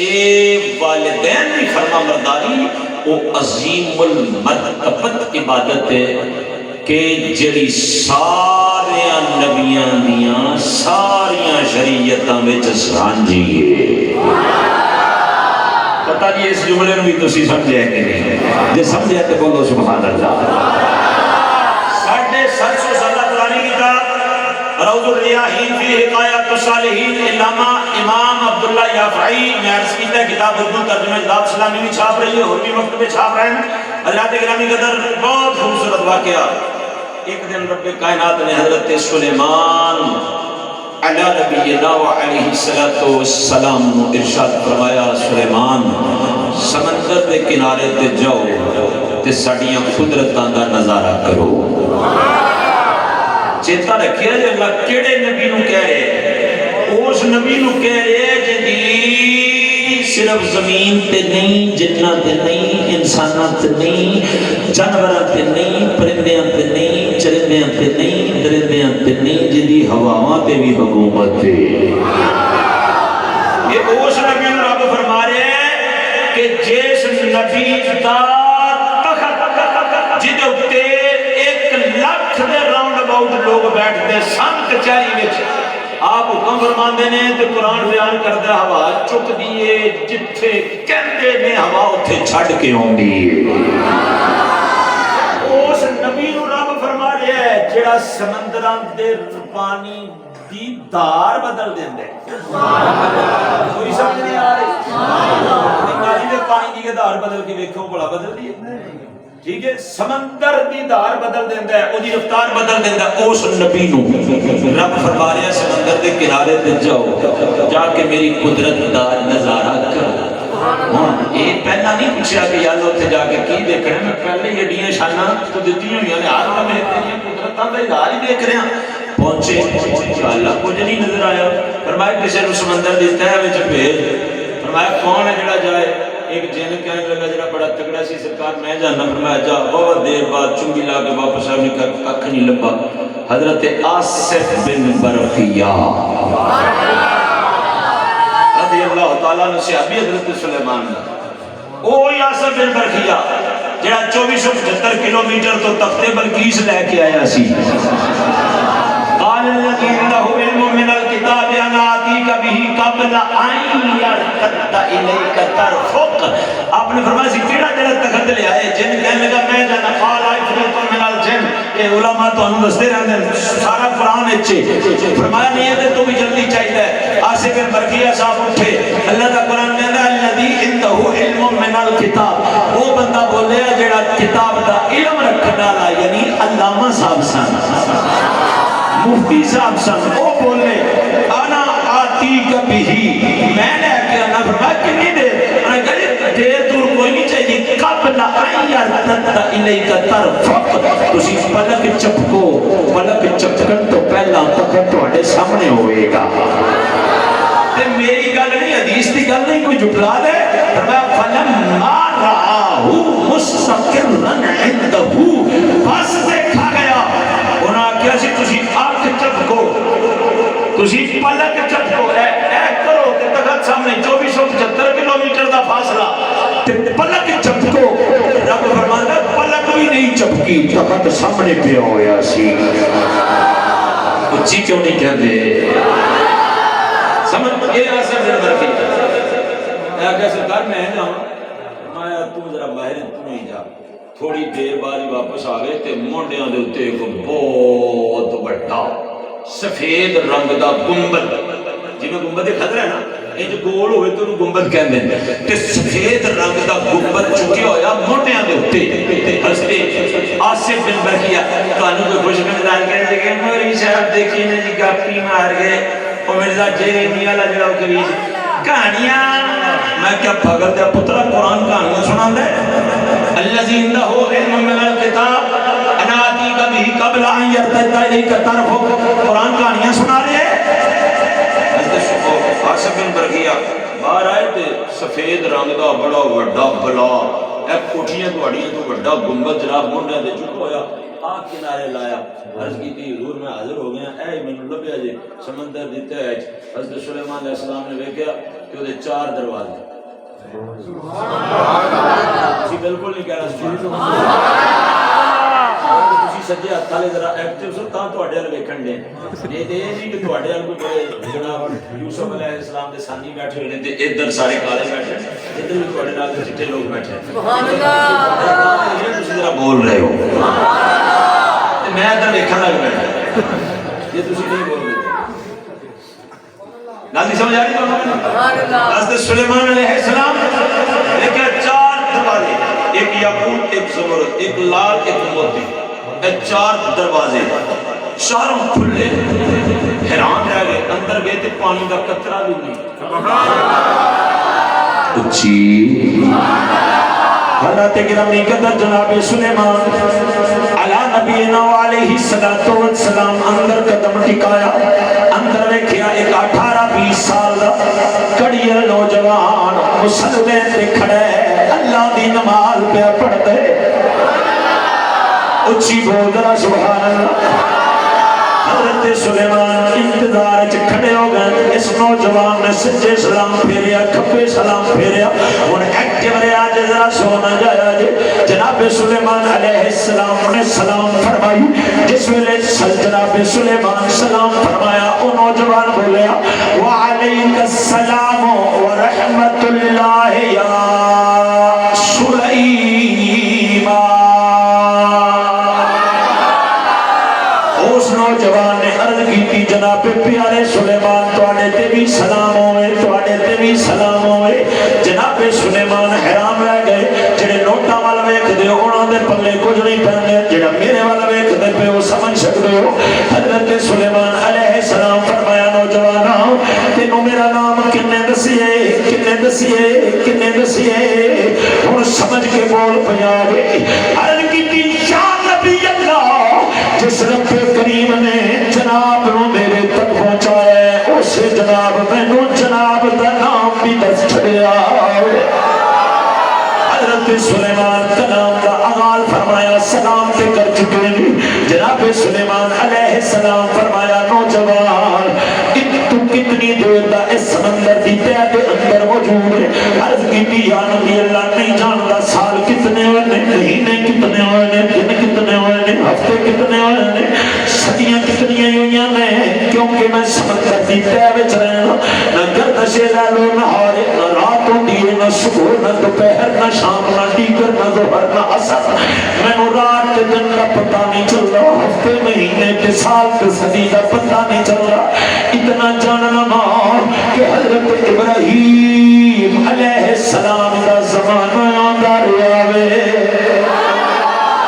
اے والدین کی فرما برداری وہ عظیم المرتبت عبادت ہے کہ جڑی سارے نبیاں دیاں ساریاں شریعتاں وچ سانجھی ہے۔ پتہ نہیں اس جملے نو بھی تسی سمجھے کہ نہیں؟ جے سمجھے تے بولو سبحان اللہ۔ 750 سالہ پرانی کتاب روض الریاحین فی حکایات الصالحین، علامہ امام عبداللہ یافعی نے عرض کیتا ہے، کتاب اردو ترجمہ دعوت اسلامی بھی چھاپ رہی ہے، اور بھی وقت پہ چھاپ رہے ہیں۔ حضرات گرامی قدر بہت خوبصورت واقعہ۔ ایک دن رب کائنات نے حضرت سلیمان علی نبینا و علیہ السلام نو ارشاد فرمایا، سلیمان سمندر دے کنارے تے جاؤ تے ساڈیاں قدرتاں دا نظارہ کرو۔ چیتا رکھیا جی اللہ کیڑے نبی نو کہہ رہے، اس نبی نو کہہ رہے جدی صرف زمین تے نہیں، جنات تے نہیں، انسانات تے نہیں، جانورات تے نہیں، پرندیاں تے نہیں، چرندیاں تے نہیں، درندیاں تے نہیں، جدی ہواواں تے بھی حکومت ہے۔ یہ اس نبی نو رب فرما رہے ہیں کہ جس نبی دا تخت جدے اتے 1 لاکھ دے راؤنڈ اباؤٹ لوگ بیٹھتے سن کچہری وچ، آپ حکم فرماندے نے تے قرآن بیان کردا ہوا چک دیے، جتھے کہندے نے ہوا اوتھے چھڈ کے اوندی ہے۔ اس نبی نو رب فرما رہا ہے جڑا سمندراں دے پانی دی دھار بدل دیندے۔ کوئی سمجھ نہیں آ رہی؟ نالی دے پانی دی دھار بدل کے ویکھو بڑا بدل دی ہے۔ ٹھیک ہے سمندر دی دھار بدل دینا ہے وہ رفتار بدل دینا ہے اس نبی نو رب فرما رہا سمندر دے کنارے تے جاؤ جا کے میری قدرت دا نظارہ کرو ہاں یہ پہلا نہیں پوچھا کہ یار اتنے جا کے کی دیکھنا میں پہلے ہی ایڈیاں شانہ تو دیتی ہوئی ہیں ہر لمحے تیریاں قدرتاں دا اظہار ہی دیکھ رہے ہیں پہنچے اللہ کچھ نہیں نظر آیا فرمایا کسی نے سمندر دی تہہ وچ بھیج فرمایا کون ہے جڑا جائے ایک جن کہنے لگا جڑا بڑا تگڑا سی سرکار میں جانا فرمایا جا بہت دیر بعد چنگی لا کے واپس آنے کا کھ نہیں لبا حضرت آصف بن برقیہ رضی اللہ تعالیٰ عنہ صحابی حضرت سلیمان اوہی آصف بن برقیہ جڑا 2475 کلومیٹر تو تخت بلقیس لے کے آیا سی قال الذي عنده علم من الكتاب انا اتيك به قبل ان يرتد اليك طرفك آپ نے فرمایا سی کیڑا جڑا تخت لے آئے جن کہنے لگا میں جانا قال عفريت من الجن یہ علماء تو ہم دستے رہتے ہیں سارا قرآن اچھے فرمایا نہیں ہے تو بھی جلدی چاہیے آصف بن برقیہ صاحب اٹھے اللہ کا قرآن کہتا ہے الذي عنده علم من الكتاب وہ بندہ بولے جڑا کتاب دا علم رکھنے والا یعنی علامہ صاحب سن مفتی صاحب سن وہ بولے انا آتی کبھی میں نے کہ انا فرمایا کتنی دیر انہوں نے کہا دیر دور کوئی نہیں چاہیے قبل ان یرتد الیک طرفک تسی پلک چپکو پلک چپکن تو پہلا تخت تواڈے سامنے ہوئے گا تے میری گل نہیں حدیث دی گل نہیں کوئی جھٹلا دے فرمایا فلما رآہ مستقرا عنده بس دیکھا گیا انہاں کیا سی تسی آنکھ چپکو تسی پلک چپکو اے کرو تے تخت سامنے 2475 کلومیٹر دا فاصلہ تے پلک چپکو رب فرماندا پلک بھی نہیں چپکی تخت سامنے پہ ہویا سی اچھی کیوں نہیں کہتے سمجھ یہ اثر دے اندر کی اے کہ سرکار میں جاؤں میں تو ذرا باہر تو نہیں جا تھوڑی دیر بعد ہی واپس آ گئے تے مونڈیاں دے اوتے ایک بہت بڑا سفید رنگ دا گنبد جویں گنبد خضر ہے نا یہ جو گول ہوئے تو گنبد کہندے ہیں تے سفید رنگ دا گنبد چکیا ہویا مونڈیاں دے اوتے حضرت آصف بن برقیہ تانوں کوئی خوش خبردار کہندے کہ مولوی صاحب دیکھیے نا جی گاپی مار گئے او مرزا جیریمی والا جڑا کبھی کہانیاں میں کیا پاگل دے پترا قرآن کہانیاں سناندا ہے الذی عنده علم من الکتاب انا آتیک به قبل ان یرتد الیک طرفک قرآن کہانیاں سنا رہے ہیں حضرت آصف بن برقیہ باہر آئے تے سفید رنگ دا بڑا وڈا بلا اے کوٹھیاں تواڈیاں تو وڈا گنبد جناب مونڈیاں دے چک ہویا آ کنارے لایا عرض کی تھی حضور میں حاضر ہو گیا اے مینوں لبیا جی سمندر دی تہہ وچ حضرت سلیمان علیہ السلام نے ویکھیا کہ اودے 4 دروازے سبحان اللہ جی بالکل نہیں کہہ رہا سبحان اللہ تسی سجے ہاتھ والے ذرا ایکٹیو سو تاں تواڈے ول ویکھن دے یہ دے نہیں کہ تواڈے ول کوئی جناب یوسف علیہ السلام دے سانی بیٹھے ہوئے نے تے ادھر سارے کالے بیٹھے ادھر بھی تواڈے نال چٹے لوگ بیٹھے سبحان اللہ یہ تسی ذرا بول رہے ہو میں ادھر دیکھن لگ بیٹھا یہ تسی نہیں بول رہے گل نہیں سمجھ آ رہی تمہیں حضرت سلیمان علیہ السلام دیکھا 4 دروازے ایک یاقوت ایک زمرد ایک لال ایک موتی اے 4 دروازے چاروں کھلے حیران رہ گئے اندر گئے تے پانی کا قطرہ بھی نہیں اچھی حضرت گرامی قدر جناب سلیمان علی نبینا علیہ السلام اندر قدم ٹکایا اندر دیکھیا ایک 18-20 سال کڑیل نوجوان مسلمین تے کھڑے اللہ دی نماز پہ پڑھ دے اچھی بول ذرا سبحان اللہ حضرت سلیمان انتظار چ کھڑے ہو گئے اس نوجوان نے سجے سلام پھیریا کھبے سلام پھیریا ہن ایکٹیو رہیا جے ذرا سونا جایا جے جناب سلیمان علیہ السلام نے سلام فرمائی جس ویلے جناب سلیمان سلام فرمایا او نوجوان بولیا وعلیک السلام ورحمت اللہ یا سلیمان نوجوان نے عرض کی تھی جناب پیارے سلیمان تواڈے تے بھی سلام ہوئے تواڈے تے بھی سلام ہوئے جناب سلیمان حیران رہ گئے جڑے نوٹاں وال ویکھ دے انہاں دے بوجھ نہیں پہنے جڑا میرے والا ویکھدے پے او سمجھ سکدے ہو حضرت سلیمان علیہ السلام فرمایا نوجواناں تینوں میرا نام کنے دسیے ہن سمجھ کے بول پیا گے عرض کیتی یا نبی اللہ جس رب کریم نے جناب نو میرے تک پہنچایا ہے اسے جناب مینوں جناب دا نام بھی دس چھڑیا حضرت سلیمان کلام کا آغاز فرمایا سلام تے کر چکے ہیں جناب سلیمان علیہ السلام فرمایا نوجوان تو کتنی دیر دا اس سمندر دی تہہ دے اندر موجود ہے عرض کی یا نبی اللہ نہیں جانتا سال کتنے ہوئے نے مہینے کتنے ہوئے نے دن کتنے ہوئے نے ہفتے کتنے ہوئے نے صدیاں کتنی ہوئی نے کیونکہ میں سمندر دی تہہ وچ رہنا نہ گردش لالو نہار نہ رات ہوندی ہے نہ صبح نہ دوپہر نہ شام نہ دیگر نہ ظہر نہ عصر مینوں رات تے دن کا پتہ نہیں چل رہا ہفتے مہینے تے سال تے صدی کا پتہ نہیں چل رہا اتنا جاننا مان کہ حضرت ابراہیم علیہ السلام کا زمانہ آندا رہیا وے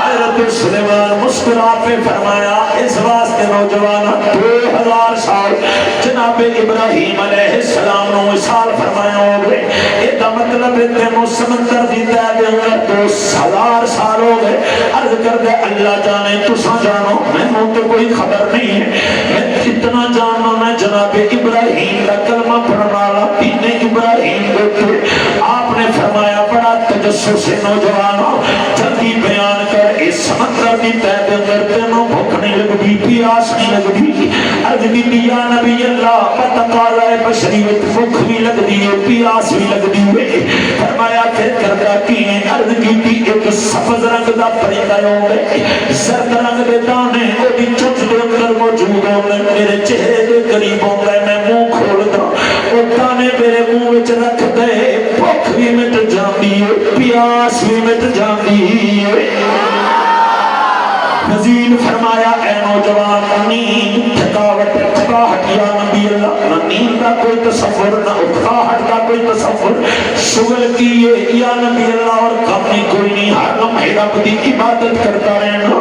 حضرت سلیمان مسکرا پہ فرمایا اس واسطے نوجوان 2000 سال جناب ابراہیم علیہ السلام نو وصال فرمایا ہو گئے یہ دا مطلب ہے تینوں سمندر دی تہہ دے اندر 2000 سال ہو گئے عرض کر دے اللہ جانے تساں جانو مینوں تو کوئی خبر نہیں ہے میں اتنا جاننا میں جناب ابراہیم دا کلمہ پڑھن والا دین ابراہیم دے آپ نے فرمایا بڑا تجسس سے نوجوانوں جلدی بیان کر اس سمندر دی تہہ دے اندر تینوں بھوک نہیں لگدی پیاس نہیں لگدی عرض کی یا نبی اللہ بتقاضائے بشری وچ بھوک بھی لگدی ہے پیاس بھی لگدی ہے فرمایا پھر کردا کی عرض کی ایک سبز رنگ دا پرندہ ہوے زرد رنگ دے دانے او دی چونچ دے اندر موجود ہوندے میرے چہرے دے قریب ہوندا میں منہ کھولدا او دانے میرے منہ وچ رکھ دے بھوک بھی مٹ جاندی ہے پیاس بھی مٹ جاندی ہے مزید فرمایا اے نوجوان نیند تھکاوٹ تھکاہٹ یا نبی اللہ نہ نیند کا کوئی تصور نہ تھکاہٹ کا کوئی تصور شغل کیے یا نبی اللہ اور کم کوئی نہیں ہر لمحے رب دی عبادت کرتا رہنا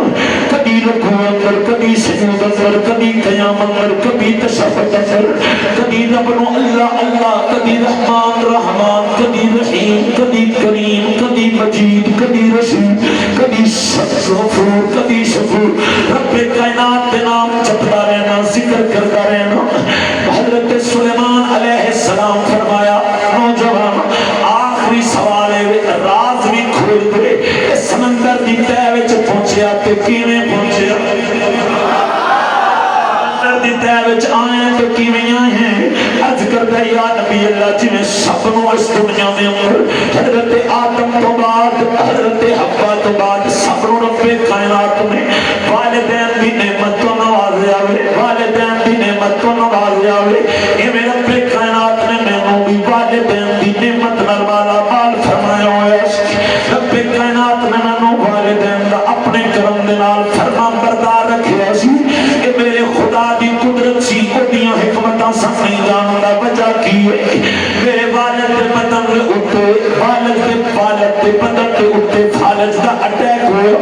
کبھی رکوع اندر کبھی سجود اندر کبھی قیام اندر کبھی تشہد اندر کبھی رب نو اللہ اللہ کبھی رحمان رحمان کبھی رحیم کبھی کریم کبھی مجید کبھی رشید کبھی غفور کبھی شکور رب کائنات کے نام جپتا رہنا ذکر کرتا رہنا حضرت سلیمان علیہ السلام فرمایا نوجوان آخری سوال ہے راز بھی کھول دے اس سمندر دی تہہ وچ پہنچیا تے کیویں پہنچیا سمندر دی تہہ وچ آئے تے کیویں آئے ہیں عرض کردا یا نبی اللہ جویں سب نو اس دنیا میں اندر حضرت آدم تو بعد حضرت حوا تو بعد سب نو رب کائنات میں والدین دی نعمت تو نوازیا ہوئے والدین دی نعمت تو نوازیا ہوئے اے میرے رب کائنات نے مینوں بھی والدین دی نعمت نال والا مال فرمایا ہوا ہے رب کائنات نے مینوں والدین دا اپنے کرم دے نال فرما بردار رکھیا سی کہ میرے خدا دی قدرت سی اودیاں حکمتاں سمجھ جان دا وجہ کی ہے میرے والد دے بدن دے اوتے والد دے بدن دے اوتے فالج دا اٹیک ہوا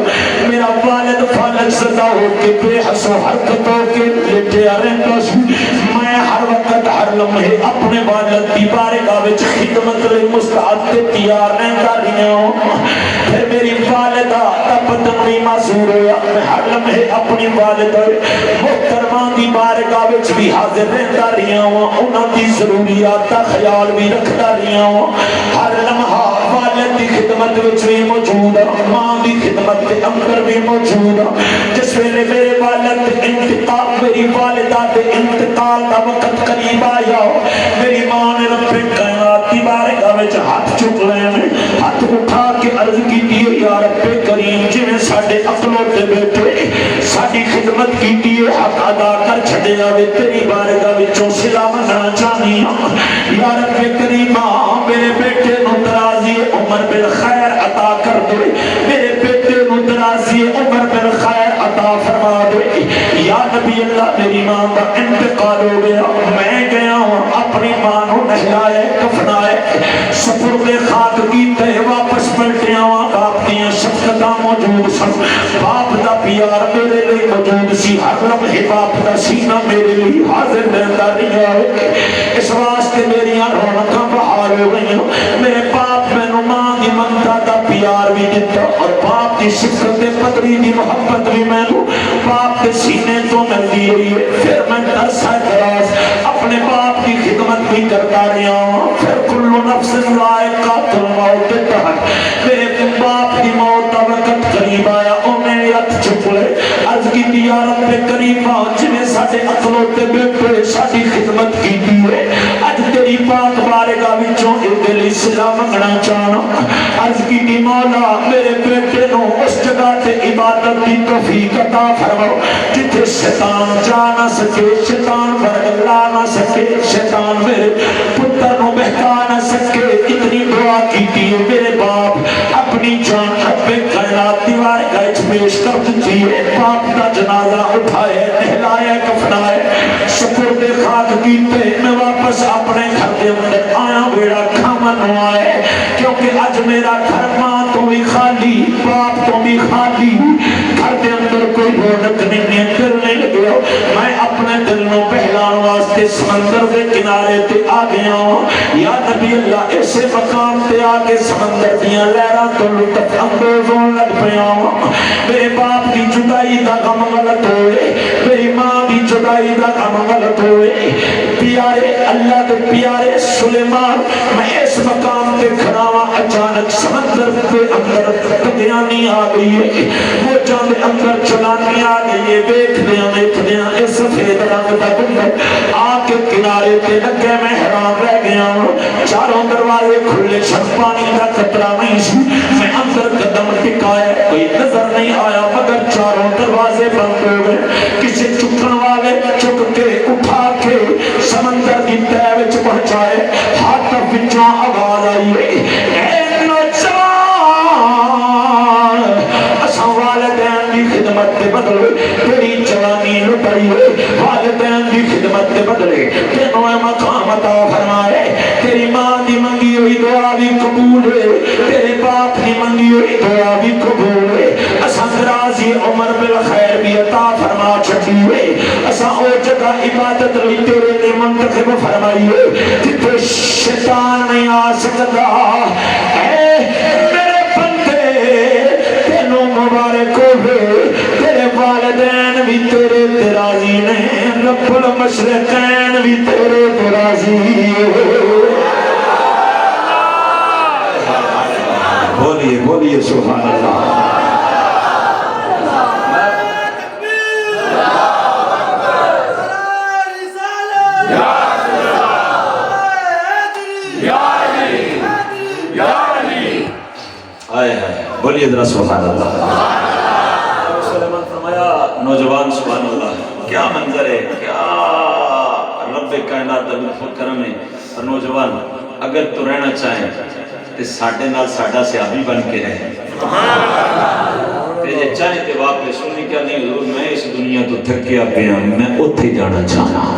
میرا والد فالج زدہ ہو کے بے حس و حرکت ہو کے لیٹیا رہتا سی میں ہر وقت ہر لمحے اپنے والد دی بارگاہ وچ خدمت لئی مستعد تے تیار رہندا رہیا ہوں پھر میری والدہ دا بدن بھی معذور ہوا میں ہر لمحے اپنی والدہ محترمہ دی بارگاہ وچ بھی حاضر رہندا رہیا ہوں انہاں دی ضروریات دا خیال بھی رکھدا رہیا ہوں ہر لمحہ والد دی خدمت وچ بھی موجود ماں دی خدمت دے اندر بھی موجود جس ویلے میرے والد انتقال میری والدہ دے انتقال دا وقت قریب آیا میری ماں نے رب کائنات دی بارگاہ وچ ہاتھ چک لے ہاتھ اٹھا کے عرض کی یا رب کریم جویں ساڈے اپنوں تے بیٹھے ساڈی خدمت کیتی ہے حق ادا کر چھڈیا وے تیری بارگاہ وچوں صلہ منگنا چاہنی ہاں یا رب کریم میرے بیٹے نو درازی عمر بالخیر عطا کر دے میرے بیٹے نو درازی عمر بالخیر عطا فرما دے یا نبی اللہ میری ماں کا انتقال ہو گیا میں گیا ہوں اپنی ماں نو نہلائے کفنائے سپرد خاک کیتے واپس پلٹیا ہوں آپ دیا شفقتاں موجود سن کوئی حاضر رہتا نہیں آئے. اس واسطے میری رونقاں بہار ہو گئی. میرے باپ مینوں ماں دی ممتا دا پیار بھی دتا اور باپ دی شفقت پتری دی محبت بھی مینوں باپ دے سینے تو ملتی ہوئی ہے. پھر میں عرصہ دراز اپنے باپ کی خدمت بھی کرتا رہا ہوں. پھر کل نفس ذائقۃ الموت تحت میرے باپ کی موت کا وقت قریب آیا. انہیں ہاتھ چک لے عرض کی یا رب کریم جنہیں ساڈے اکلوتے بیٹے ساری خدمت کی ہے اج تیری پاک بارگاہ وچوں اے دل اسلام منگنا چاہنا. عرض کی مولا میرے بیٹے نو اس جگہ تے عبادت دی توفیق عطا فرماؤ جتھے شیطان جا نہ سکے, شیطان برگلا نہ سکے, شیطان میرے پتر نو بہکا نہ سکے. اتنی دعا کی میرے باپ اپنی جان رب کائنات دیوار گائچ پیش کر دیتی ہے. باپ کا جنازہ اٹھائے نہلائے کفنائے سپرد خاک کیتے میں واپس اپنے گھر دے اندر آیا. بیڑا کھامن آئے کیونکہ اج میرا گھر ماں تو بھی خالی باپ تو بھی خالی. گھر دے اندر کوئی رونق نہیں ہے, دل نہیں لگیا. میں اپنے دل نو بہلان واسطے سمندر دے کنارے تے آ گیا ہوں. یا نبی اللہ ایسے مقام تے آ کے سمندر دیاں لہراں تو لطف اندوز ہون لگ پیا ہوں. میرے باپ کی جدائی دا غم غلط ہوئے, میری ماں کی جدائی دا غم غلط ہوئے. پیارے اللہ دے پیارے سلیمان میں اس مقام تے کھڑا ہوں. اچانک سمندر کے اندر قدیانی آ گئی ہے, موجاں دے اندر چلانی آ گئی ہے. ویکھدیاں اس سفید رنگ دا گنبد آ کے کنارے تے لگے. میں حیران رہ گیا ہوں. چاروں دروازے کھلے چھن, پانی کا قطرہ نہیں سی. میں اندر قدم ٹکایا کوئی نظر نہیں آیا مگر چاروں دروازے بند ہو گئے. کسی چکن والے چک کے اٹھا کے سمندر کی تہ وچ پہنچائے. ہاتھ وچوں آواز آئی اے نوجوان اساں والدین دی خدمت تے بدلے تیری جوانی لٹائی ہے. والدین دی خدمت تے بدلے تینوں اے مقام عطا فرمائے. تیری ماں دی منگی ہوئی دعا بھی قبول ہے, تیرے باپ دی منگی ہوئی دعا بھی قبول ہے. اساں دراز عمر بالخیر بھی عطا فرما چھٹی ہے. اساں او جگہ عبادت لئی تیرے نے منتخب فرمائی ہے جتھے شیطان نہیں آ سکتا. اے میرے بندے تینوں مبارک ہوے, تیرے والدین بھی تیرے تے راضی نے, رب المشرقین بھی تیرے تے راضی. بولیے بولیے سبحان اللہ. بولیے ذرا سبحان اللہ. سلیمان فرمایا نوجوان سبحان اللہ کیا منظر ہے, کیا رب کائنات دا لطف کرم ہے. اور نوجوان اگر تو رہنا چاہیں تو ساڈے نال ساڈا صحابی بن کے رہے. تے جے چاہیں تے واپس سنی کیا نہیں حضور میں اس دنیا تو تھکیا پیا میں اوتھے جانا چاہنا.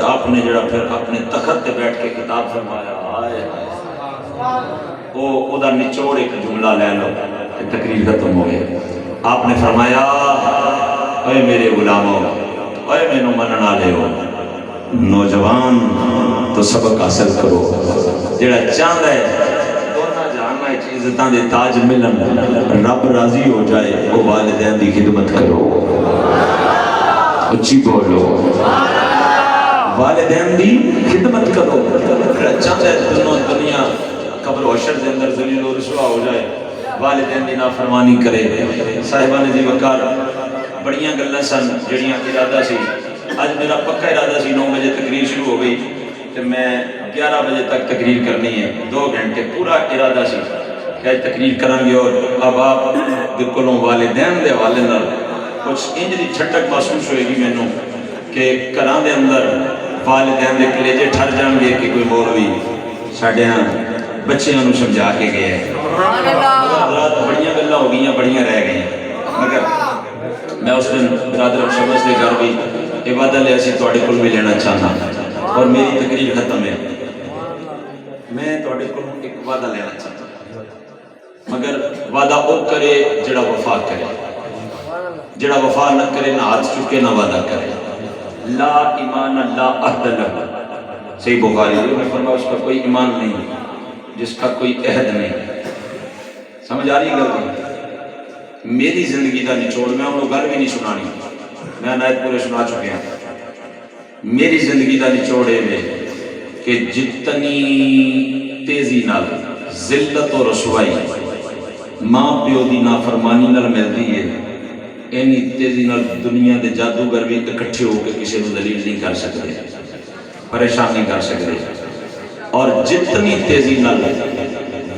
آپ نے جڑا پھر اپنے تخت تے بیٹھ کے کتاب فرمایا آئے او دا نچوڑ ایک جملہ لے لو تقریر ختم ہو گئے. آپ نے فرمایا اے میرے غلاموں, اے مینوں مننا لے ہو, نوجوان تو سبق حاصل کرو. جڑا چاہتا ہے دونوں جہاناں وچ عزتاں دے تاج ملن, رب راضی ہو جائے, وہ والدین دی خدمت کرو. اچھی بولو والدین دی خدمت کرو. چاہتا ہے دونوں دنیا قبر و حشر دے اندر ذلیل و رسوا ہو جائے, والدین دی نافرمانی کرے. صاحبان دی وقار بڑیاں گلاں سن جڑیاں ارادہ سی. اج میرا پکا ارادہ سی 9 بجے تقریر شروع ہو گئی تو میں 11 بجے تک تقریر کرنی ہے, 2 گھنٹے پورا ارادہ سی کہ تقریر کریں گے. اور اب آپ بالکل والدین دے حوالے نال کچھ انج دی چھٹک محسوس ہوئے گی مینوں کہ گھراں دے اندر والدین دے کلیجے ٹھر جان گے کہ کوئی مولوی ساڈے بچیاں نوں سمجھا کے گئے ہے. بڑیاں گلاں ہو گئیاں, بڑیاں رہ گئیاں. مگر میں اس دن برادر شمس دے گھر بھی عبادت لیا سی تواڈے کول بھی لینا چاہنا. اور میری تقریر ختم ہے, میں تواڈے کول ایک وعدہ لینا چاہتا, مگر وعدہ او کرے جڑا وفا کرے. جڑا وفا نہ کرے نہ ہاتھ چکے نہ وعدہ کرے. لا ایمان لا عہد لہ. صحیح بخاری میں فرمایا اس کا کوئی ایمان نہیں جس کا کوئی عہد نہیں. سمجھ آ رہی گل؟ میری زندگی کا نچوڑ میں انہوں گل بھی نہیں سنانی، میں نائت پورے سنا چکے ہیں. میری زندگی کا نچوڑ ہے کہ جتنی تیزی نال ذلت و رسوائی ماں پیو دی نافرمانی نال ملتی ہے، اینی تیزی نال دنیا دے جادوگر بھی اکٹھے ہو کے کسی کو ذلیل نہیں کر سکتے، پریشان نہیں کر سکتے. اور جتنی تیزی نال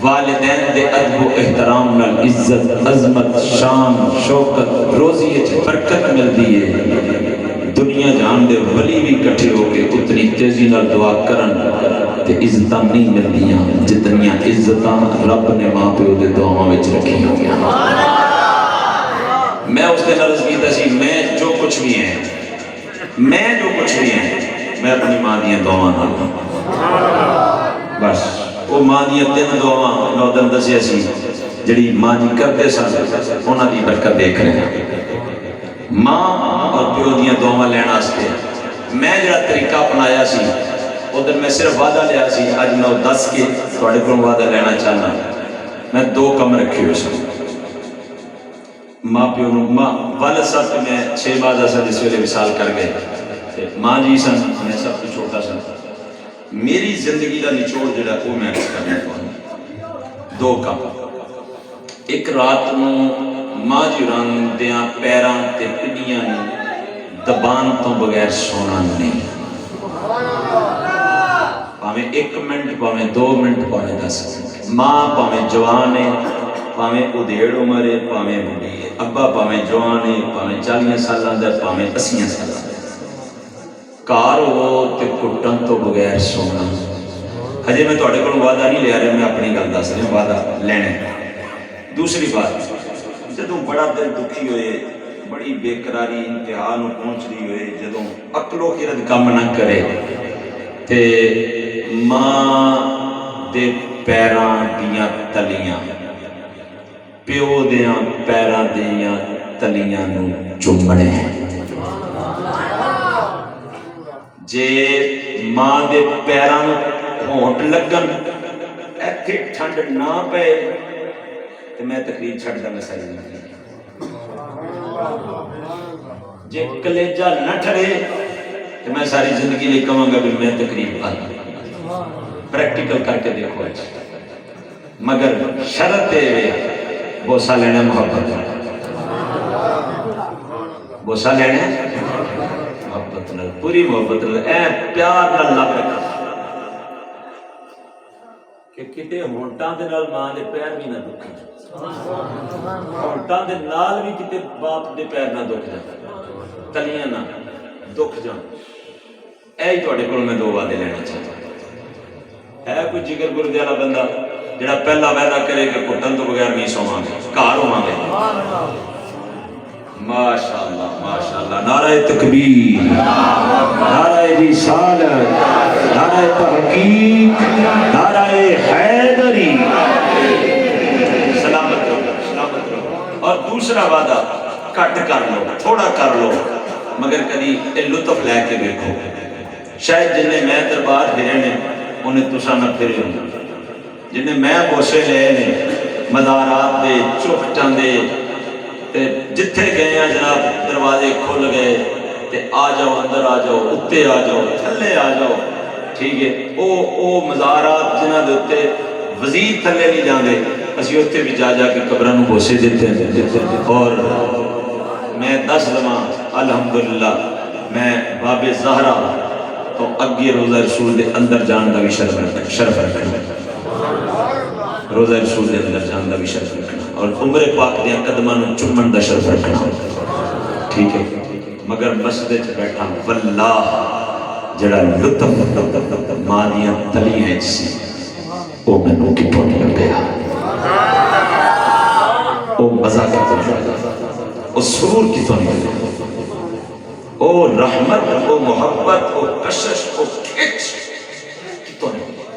والدین دے ادب و احترام نال عزت عظمت شان شوکت روزی برکت ملتی ہے، دنیا جہان دے ولی بھی اکٹھے ہو کے اتنی تیزی نال دعا کرن تے عزتاں نہیں ملدیاں جتنیاں عزتاں رب نے ماں پیو دے دعاواں وچ رکھی ہوئیاں. میں اس دن عرض کیتا سی میں جو کچھ بھی ہیں میں اپنی ماں دیاں دعاواں نال بس. وہ ماں دیاں 3 دعاواں نو دن دسیا سی جڑی ماں جی کرتے سن انہاں دی برکت دیکھ رہے ہیں. ماں اور پیو دیاں دعاواں لینا واسطے میں جڑا طریقہ اپنایا سی ادھر میں صرف وعدہ لیا سی، اج میں دس کے تھوڑے کو وعدہ لینا چاہنا. میں 2 کم رکھے ہوئے سن ماں پیو ماں والد صاحب کے میں 6 بعد ایسا جس ویلے وصال کر گئے، ماں جی سن میں سب کچھ چھوٹا سن. میری زندگی کا نچوڑ جڑا وہ میں کرنا چاہتا 2 کام. ایک رات نو ماں جی راندیاں پیراں تے پنیاں دبان تو بغیر سونا نہیں، پاویں 1 منٹ پاویں 2 منٹ پاویں 10 منٹ. ماں پاویں جوان ہے پاویں ادھیڑ عمر ہے پاویں بڑھی ہے، ابا پاویں جوان ہے پاویں 40 سالاں دا پاویں 80 سالاں دا، کار ہو تے کٹن تو بغیر سونا. ہجے میں تھوڑے کو وعدہ نہیں لیا رہا، میں اپنی گل دس رہا وعدہ لینا. دوسری بات جدوں بڑا دل دکھی ہوئے بڑی بے قراری انتہا نو پہنچ رہی ہوئے جدوں عقل و خرد کم نہ کرے تے ماں دے پیراں دیاں تلیاں پیو دیاں پیراں دیاں تلیاں نو چومنے. جے ماں دے پیراں ہونٹ لگن ایتھے ٹھنڈ نہ پے تے میں تقریر چھڑ داں ساری زندگی. جے کلیجہ نہ ٹھڑے تے میں ساری زندگی لے کہاں گا بھی میں تقریر بند. پریکٹیکل کر کے دیکھو اچھا. مگر شرط ہے بوسہ لینا محبت، بوسہ لینا محبت نال پوری محبت نال اے پیار نال لگ رکھا کہ کتے ہونٹاں دے نال ماں دے پیر بھی نہ دکھن، ہونٹاں دے نال بھی کتے باپ دے پیر نہ دکھ جان، تلیاں نہ دکھ جان. اے ہی تواڈے کول میں 2 وعدے لینا چاہتا. ہے کوئی جگر گردے والا بندہ جڑا پہلا وعدہ کرے کہ گھٹن تو بغیر نہیں سواں گے گھر ہوواں گے؟ ماشاءاللہ نعرہ تکبیر، نعرہ رسالت، نعرہ تحقیق، نعرہ حیدری. سلامت رہو. اور دوسرا وعدہ کٹ کر لو تھوڑا کر لو مگر کبھی لطف لے کے دیکھو. شاید جنہیں میں دربار پھرے نے انہیں تسا نہ پھرے ہوں، جنہیں میں بوسے لے نے مزارات دے چوکٹاں دے تے جتھے گئے ہیں جناب دروازے کھل گئے تے آ جاؤ اندر آ جاؤ اتے آ جاؤ تھلے آ جاؤ. ٹھیک ہے او مزارات جنہ دے اتے وزیر تھلے نہیں جاندے اسی اتے بھی جا کے قبراں نوں بوسے دیتے ہیں. اور میں 10 لمحہ الحمدللہ میں باب زہرا تو اگے روزہ رسول دے اندر جان دا بھی شرف رکھنا، روزہ رسول دے اندر جان دا بھی شرف رکھنا اور عمر پاک دیاں قدماں نوں چومن دا شرف رکھنا. ٹھیک ہے مگر مسجد وچ بیٹھا واللہ جڑا لطف ماں دیاں تلیاں سی او مینوں کتوں نہیں لگیا، او مزہ کتوں نہیں لگیا، او سرور کتوں نہیں لگیا، او رحمت او محبت او کشش او کھچ کتوں نہیں لگیا.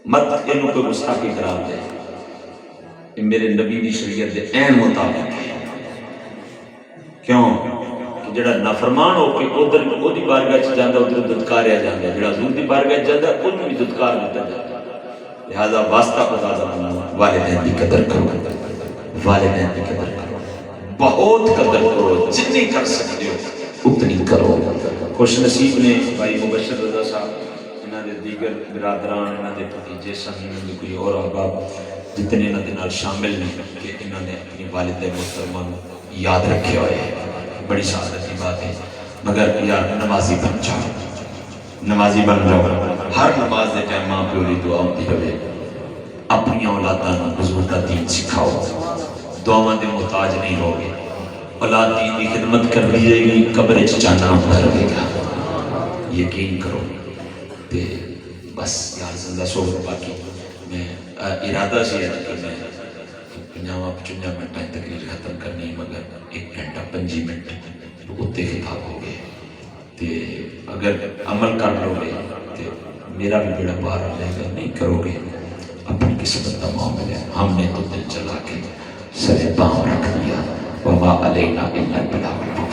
مت انہوں کوئی گستاخی قرار دے، یہ میرے نبی دی شریعت دے عین مطابق ہے. کیوں کہ جڑا نافرمان ہو کے ادھر اودی بارگاہ چ جاندا ادھر دتکاریا جاندا جڑا حضور دی بارگاہ چ جاندا اودوں بھی دتکار دتا جاندا لہذا واسطہ خدا دا بنو والدین دی قدر کرو والدین دی قدر کرو بہت قدر کرو جتنی کر سکتے ہو اتنی کرو خوش نصیب نے بھائی مبشر رضا صاحب انہاں دے دیگر برادران انہاں دے بھتیجے سن انہاں دے کوئی اور احباب جتنے انہاں دے نال شامل نے کہ انہاں نے اپنی والدہ محترمہ یاد رکھے ہوئے بڑی سعادت کی بات ہے مگر یار نمازی بن جاؤ نمازی بن جاؤ ہر نماز دے ٹائم ماں پیو دی دعا ہوندی ہوئے اپنی اولاداں نوں حضور دا دین سکھاؤ دعاواں دے محتاج نہیں ہوگے اولاد دین کی خدمت کر دی جائے گی قبر وچ جانا ہوندا رہے گا یقین کرو تے بس یار زندہ سو باقی میں ارادہ سے ہے کہ میں 50 منٹ تقریر ختم کرنی مگر 1 گھنٹہ 5 منٹ اتنے خطاب ہو گئے تے اگر عمل کر لو گے تے میرا بھی بیڑا پار ہو جائے گا نہیں کرو گے اپنی قسمت کا معاملہ ہے ہم نے تو دل چلا کے سر پاؤں رکھ دیا وما علینا الا البلاغ